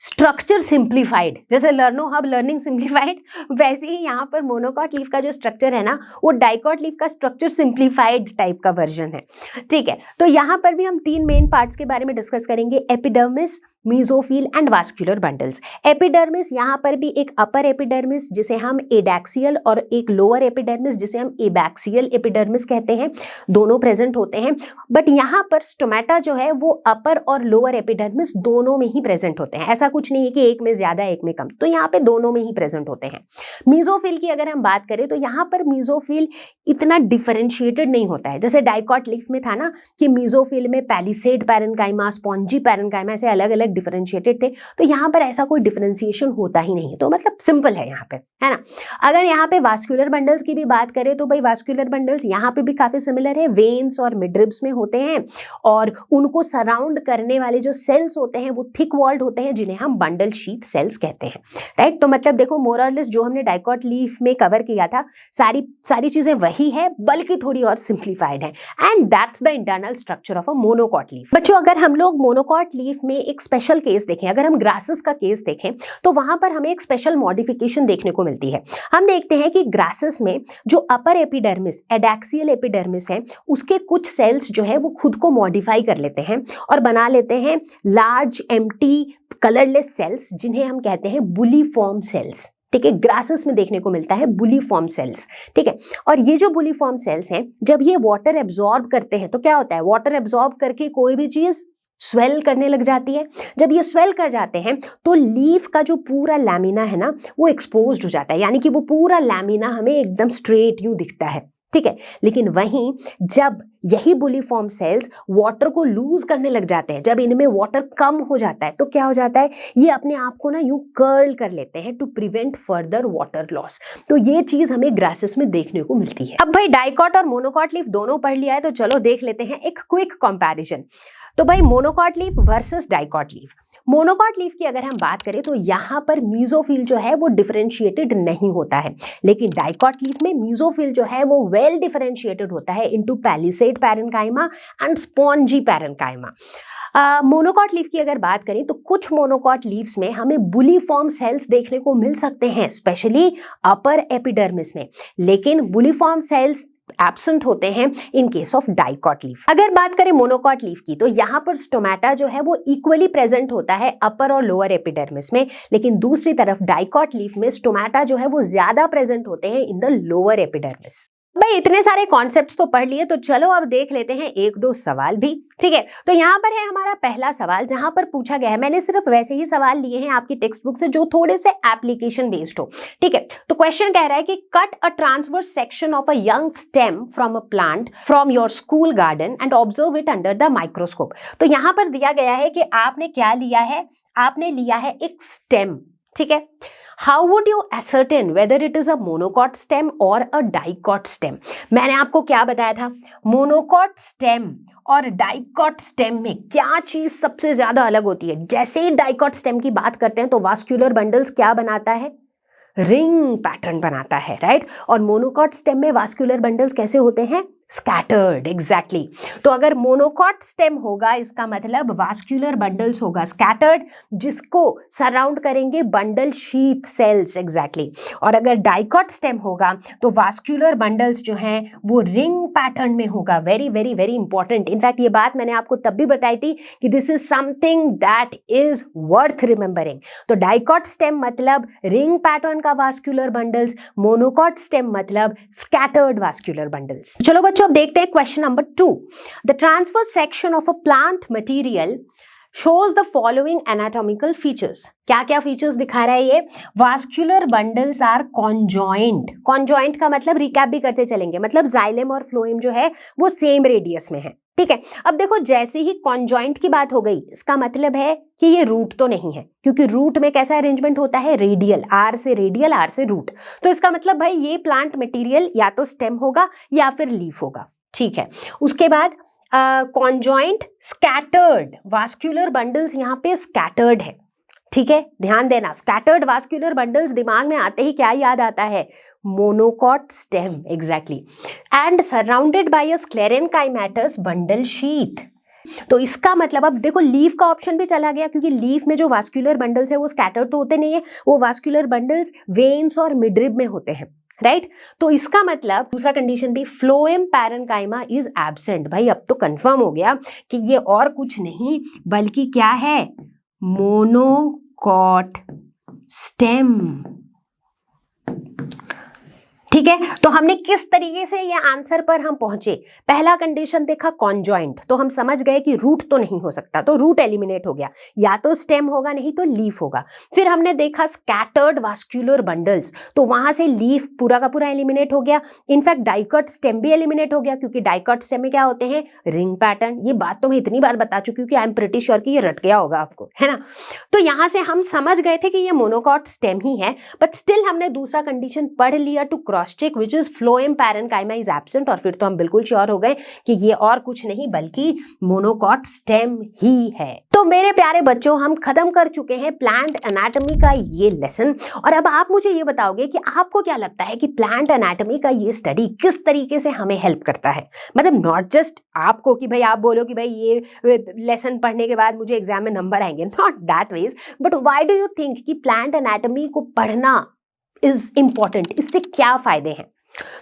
स्ट्रक्चर सिंप्लीफाइड, जैसे लर्नो हब लर्निंग सिंप्लीफाइड, वैसे ही यहाँ पर मोनोकॉट लीफ का जो स्ट्रक्चर है ना वो डाइकॉट लीफ का स्ट्रक्चर सिंप्लीफाइड टाइप का वर्जन है, ठीक है। तो यहाँ पर भी हम 3 मेन पार्ट्स के बारे में डिस्कस करेंगे, epidermis, mesophyll and vascular bundles. Epidermis, यहाँ पर भी एक अपर एपिडर्मिस जिसे हम एडैक्सियल और एक लोअर एपिडर्मिस जिसे हम एबैक्सियल एपिडर्मिस कहते हैं, दोनों प्रेजेंट होते हैं। बट यहाँ पर स्टोमेटा जो है वो अपर और लोअर एपिडर्मिस दोनों में ही प्रेजेंट होते हैं, ऐसा कुछ नहीं है कि एक में ज्यादा एक में कम, तो यहाँ पे दोनों में ही प्रेजेंट होते हैं। मीजोफिल की अगर हम बात करें तो यहाँ पर मीजोफिल इतना डिफरेंशिएटेड नहीं होता है, जैसे डाइकॉट लीफ में था ना कि मीजोफिल में पैलिसेड पैरेन्काइमा, स्पॉन्जी पैरेन्काइमा ऐसे अलग अलग डिफरेंशिएटेड थे, तो यहाँ पर ऐसा कोई डिफरेंशिएशन होता ही नहीं है, तो मतलब सिंपल है यहाँ पे, है ना। अगर यहाँ पे वास्कुलर बंडल्स की भी बात करें तो भाई वास्कुलर बंडल्स यहाँ पे भी काफी सिमिलर है, वेन्स और मिडरिब्स में होते हैं और उनको सराउंड करने वाले जो सेल्स होते हैं वो थिक वॉल्ड होते हैं जिन्हें हम बंडल शीथ सेल्स कहते हैं, राइट। तो मतलब देखो मोर और लेस जो हमने डाइकॉट लीफ में कवर किया था सारी चीजें वही है, बल्कि थोड़ी और सिंप्लीफाइड है, and that's the internal structure of a monocot leaf. बच्चों, अगर हम लोग मोनोकॉट लीफ में एक स्पेशल केस देखें, अगर हम ग्रासेस का केस देखें तो वहां पर हमें एक स्पेशल मॉडिफिकेशन देखने को मिलती है। हम देखते हैं कि ग्रासेस में जो अपर एपिडर्मिस, एडैक्सियल एपिडर्मिस है, उसके कुछ सेल्स जो है वो खुद को मॉडिफाई कर लेते हैं और बना लेते हैं लार्ज एम्प्टी कलरलेस सेल्स जिन्हें हम कहते हैं बुलीफॉर्म सेल्स, ठीक है। ग्रासेस में देखने को मिलता है बुलीफॉर्म सेल्स, ठीक है। और ये जो बुलीफॉर्म सेल्स हैं, जब ये वाटर एब्जॉर्ब करते हैं तो क्या होता है, वाटर एब्जॉर्ब करके कोई भी चीज स्वेल करने लग जाती है। जब ये स्वेल कर जाते हैं तो लीफ का जो पूरा लैमिना है ना वो एक्सपोज्ड हो जाता है, यानी कि वो पूरा लैमिना हमें एकदम स्ट्रेट यूं दिखता है, ठीक है। लेकिन वहीं जब यही बुलीफॉर्म सेल्स वाटर को लूज करने लग जाते हैं, जब इनमें वाटर कम हो जाता है तो क्या हो जाता है, ये अपने आप को ना यूं कर्ल कर लेते हैं to prevent further water loss. तो ये चीज हमें ग्रासेस में देखने को मिलती है। अब भाई डाइकॉट और मोनोकॉट लीफ दोनों पढ़ लिया है तो चलो देख लेते हैं एक क्विक कंपैरिजन। तो भाई monocot leaf versus dicot leaf. Monocot leaf की अगर हम बात करें तो यहाँ पर मीजोफिल जो है वो डिफरेंशिएटेड नहीं होता है, लेकिन डाइकॉट लीफ में मीजोफिल जो है वो वेल डिफरेंशिएटेड होता है into palisade parenchyma and spongy parenchyma. Monocot leaf की अगर बात करें तो कुछ मोनोकॉट लीव्स में हमें बुलीफॉर्म सेल्स देखने को मिल सकते हैं, स्पेशली अपर एपिडर्मिस में, लेकिन बुलीफॉर्म सेल्स एब्सेंट होते हैं in case of dicot leaf. अगर बात करें मोनोकॉट लीफ की तो यहाँ पर स्टोमेटा जो है वो इक्वली प्रेजेंट होता है अपर और लोअर एपिडर्मिस में, लेकिन दूसरी तरफ डाइकॉट लीफ में स्टोमेटा जो है वो ज्यादा प्रेजेंट होते हैं इन द लोअर एपिडर्मिस। भाई इतने सारे कॉन्सेप्ट्स तो पढ़ लिए, तो चलो अब देख लेते हैं एक दो सवाल भी, ठीक है। तो यहाँ पर है हमारा पहला सवाल जहां पर पूछा गया है, मैंने सिर्फ वैसे ही सवाल लिए हैं आपकी टेक्स्ट बुक से जो थोड़े से एप्लीकेशन बेस्ड हो, ठीक है। तो क्वेश्चन कह रहा है कि cut a transverse section of a young stem from a plant from your school garden and observe it under the microscope. तो यहाँ पर दिया गया है कि आपने क्या लिया है, आपने लिया है एक स्टेम, ठीक है। How would you ascertain whether it is a monocot stem or a dicot stem? मैंने आपको क्या बताया था, मोनोकॉट स्टेम और डाइकॉट स्टेम में क्या चीज सबसे ज्यादा अलग होती है। जैसे ही डाइकॉट स्टेम की बात करते हैं तो वास्कुलर बंडल्स क्या बनाता है, रिंग पैटर्न बनाता है, राइट। और मोनोकॉट स्टेम में वास्कुलर बंडल्स कैसे होते हैं, स्कैटर्ड, एग्जैक्टली। तो अगर मोनोकॉट स्टेम होगा इसका मतलब वास्कुलर बंडल्स होगा स्कैटर्ड, जिसको सराउंड करेंगे बंडल शीथ सेल्स, एग्जैक्टली। और अगर डाइकॉट स्टेम होगा तो वास्कुलर बंडल्स जो हैं वो रिंग पैटर्न में होगा। Very very very important. In fact ये बात मैंने आपको तब भी बताई थी कि this is something that is worth remembering. तो डाइकॉट स्टेम मतलब रिंग पैटर्न का वास्कुलर बंडल्स, मोनोकॉट स्टेम मतलब स्कैटर्ड वास्कुलर बंडल्स। चलो बच्चों अब देखते हैं question number 2। The transverse section of a plant material shows the following anatomical features। क्या क्या फीचर्स दिखा रहा है ये, वास्कुलर बंडल्स आर कॉन्जॉइंट का मतलब रिकैप भी करते चलेंगे, मतलब जाइलम और फ्लोएम जो है वो सेम रेडियस में है, ठीक है। अब देखो जैसे ही कॉन्जॉइंट की बात हो गई, इसका मतलब है कि ये रूट तो नहीं है, क्योंकि रूट में कैसा अरेंजमेंट होता है, रेडियल, आर से रेडियल, आर से रूट। तो इसका मतलब भाई ये प्लांट मटेरियल या तो स्टेम होगा या फिर लीफ होगा, ठीक है। उसके बाद कॉन्जॉइंट स्कैटर्ड वास्कुलर बंडल्स, यहाँ पे स्कैटर्ड है, ठीक है, ध्यान देना। स्कैटर्ड वास्कुलर बंडल्स दिमाग में आते ही क्या याद आता है, monocot stem, exactly, and surrounded by a sclerenchymatous bundle sheath. तो इसका मतलब अब देखो लीफ का ऑप्शन भी चला गया, क्योंकि लीफ में जो वास्कुलर बंडल्स है वो स्कैटर्ड तो होते नहीं है, वो वास्कुलर बंडल्स वेन्स और मिडरिब में होते हैं, राइट। तो इसका मतलब दूसरा कंडीशन भी, फ्लोएम पैरेन्काइमा इज एब्सेंट। भाई अब तो कंफर्म हो गया कि ये और कुछ नहीं बल्कि क्या है, मोनोकॉट स्टेम, ठीक है। तो हमने किस तरीके से ये आंसर पर हम पहुंचे, पहला कंडीशन देखा कॉन्जॉइंट, तो हम समझ गए कि रूट तो नहीं हो सकता, तो रूट एलिमिनेट हो गया, या तो स्टेम होगा नहीं तो लीफ होगा। फिर हमने देखा स्कैटर्ड वास्कुलर बंडल्स, तो वहां से लीफ पूरा का पूरा एलिमिनेट हो गया। इनफैक्ट डाइकॉट स्टेम भी एलिमिनेट हो गया, क्योंकि डाइकॉट स्टेम में क्या होते हैं, रिंग पैटर्न। ये बात तो मैं इतनी बार बता चुकी हूँ कि आई एम प्रिटी श्योर कि ये रट गया होगा आपको, है ना। तो यहां से हम समझ गए थे कि ये मोनोकॉट स्टेम ही है, बट स्टिल हमने दूसरा कंडीशन पढ़ लिया to cross check, which is phloem parenchyma is absent, और फिर तो हम बिल्कुल श्योर हो गए कि ये और कुछ नहीं बल्कि मोनोकॉट स्टेम ही है। तो मेरे प्यारे बच्चों, हम खत्म कर चुके हैं प्लांट एनाटॉमी का ये लेसन, और अब आप मुझे ये बताओगे कि आपको क्या लगता है कि प्लांट एनाटॉमी का ये स्टडी किस तरीके से हमें हेल्प करता है। मतलब नॉट जस्ट आपको कि भाई आप बोलो कि भाई ये लेसन पढ़ने के बाद मुझे एग्जाम में नंबर आएंगे, not that ways, but why do you think कि प्लांट एनाटॉमी को पढ़ना इज इंपॉर्टेंट, इससे क्या फायदे हैं।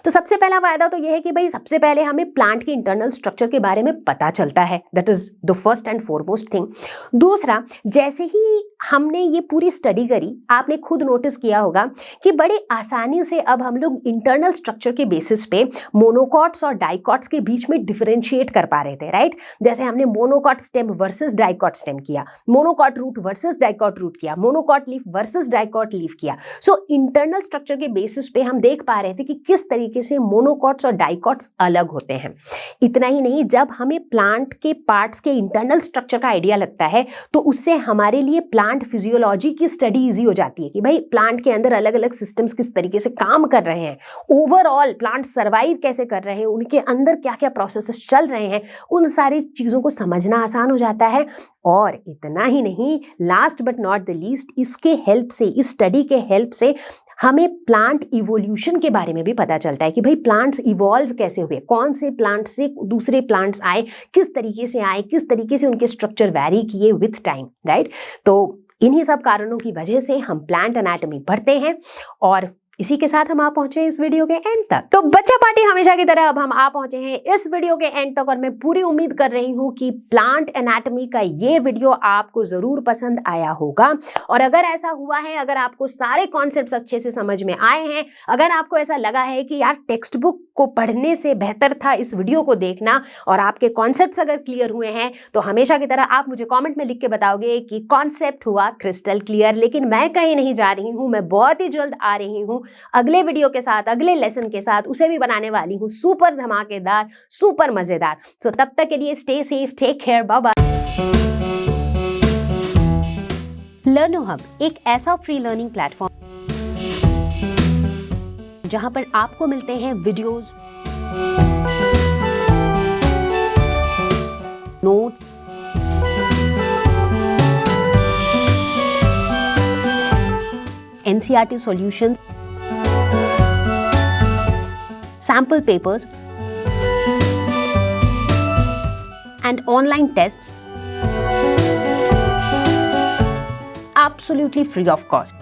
तो सबसे पहला फायदा तो यह है कि भाई सबसे पहले हमें प्लांट के इंटरनल स्ट्रक्चर के बारे में पता चलता है, that is the first and foremost thing. दूसरा, जैसे ही हमने ये पूरी स्टडी करी, आपने खुद नोटिस किया होगा कि बड़े आसानी से अब हम लोग इंटरनल स्ट्रक्चर के बेसिस पे मोनोकॉट्स और डाइकॉट्स के बीच में डिफरेंशिएट कर पा रहे थे, राइट। जैसे हमने monocot stem versus dicot stem किया, monocot root versus dicot root किया, monocot leaf versus dicot leaf किया। सो इंटरनल स्ट्रक्चर के बेसिस पे हम देख पा रहे थे कि किस तरीके से मोनोकॉट्स और डाइकॉट्स अलग होते हैं। इतना ही नहीं, जब हमें प्लांट के पार्ट्स के इंटरनल स्ट्रक्चर का आइडिया लगता है तो उससे हमारे लिए प्लांट फिजियोलॉजी की स्टडी इजी हो जाती है कि भाई प्लांट के अंदर अलग अलग सिस्टम्स किस तरीके से काम कर रहे हैं, ओवरऑल प्लांट सर्वाइव कैसे कर रहे हैं, उनके अंदर क्या क्या प्रोसेसेस चल रहे हैं, उन सारी चीजों को समझना आसान हो जाता है। और इतना ही नहीं, last but not the least, इसके हेल्प से, इस स्टडी के हेल्प से हमें प्लांट इवोल्यूशन के बारे में भी पता चलता है कि भाई प्लांट्स इवॉल्व कैसे हुए, कौन से प्लांट से दूसरे प्लांट्स आए, किस तरीके से आए, किस तरीके से उनके स्ट्रक्चर वैरी किए विथ टाइम, राइट। तो इन्हीं सब कारणों की वजह से हम प्लांट एनाटॉमी पढ़ते हैं, और इसी के साथ हम आ पहुंचे इस वीडियो के एंड तक। तो बच्चा पार्टी हमेशा की तरह अब हम आ पहुंचे हैं इस वीडियो के एंड तक, और मैं पूरी उम्मीद कर रही हूं कि प्लांट एनाटॉमी का ये वीडियो आपको जरूर पसंद आया होगा। और अगर ऐसा हुआ है, अगर आपको सारे कॉन्सेप्ट्स अच्छे से समझ में आए हैं, अगर आपको ऐसा लगा है कि यार टेक्स्ट बुक को पढ़ने से बेहतर था इस वीडियो को देखना, और आपके कॉन्सेप्ट्स अगर क्लियर हुए हैं, तो हमेशा की तरह आप मुझे कॉमेंट में लिख के बताओगे कि कॉन्सेप्ट हुआ क्रिस्टल क्लियर। लेकिन मैं कहीं नहीं जा रही हूँ, मैं बहुत ही जल्द आ रही हूँ अगले वीडियो के साथ, अगले लेसन के साथ। उसे भी बनाने वाली हूँ सुपर धमाकेदार, सुपर मजेदार। सो तब तक के लिए stay safe, take care, bye bye. Learnohub एक ऐसा फ्री लर्निंग प्लेटफॉर्म जहां पर आपको मिलते हैं videos, notes, NCERT solutions, sample papers, and online tests absolutely free of cost.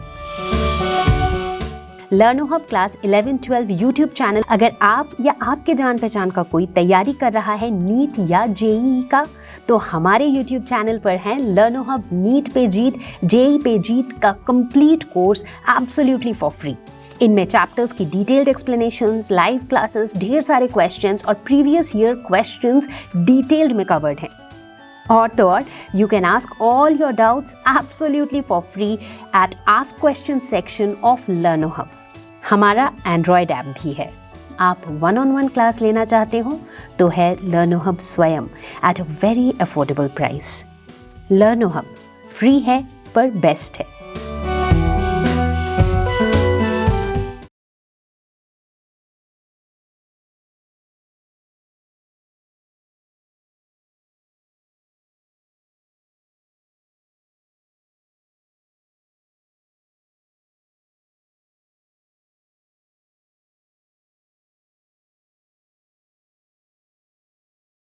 लर्नो hub class 11-12 YouTube channel, अगर आप या आपके जान पहचान का कोई तैयारी कर रहा है नीट या जेईई का, तो हमारे यूट्यूब चैनल पर है लर्नो हब नीट पे जीत, जेईई पे जीत का complete course absolutely for free. इनमें चैप्टर्स की डिटेल्ड एक्सप्लेनेशंस, लाइव क्लासेस, ढेर सारे क्वेश्चंस और प्रीवियस ईयर क्वेश्चंस डिटेल्ड में कवर्ड हैं। और तो और you can ask all your doubts absolutely for free at ask question section of लर्नो hub. हमारा एंड्रॉयड ऐप भी है। आप 1-on-1 क्लास लेना चाहते हो तो है लर्नो हब स्वयं at a very affordable price. लर्नो hub free है पर बेस्ट है।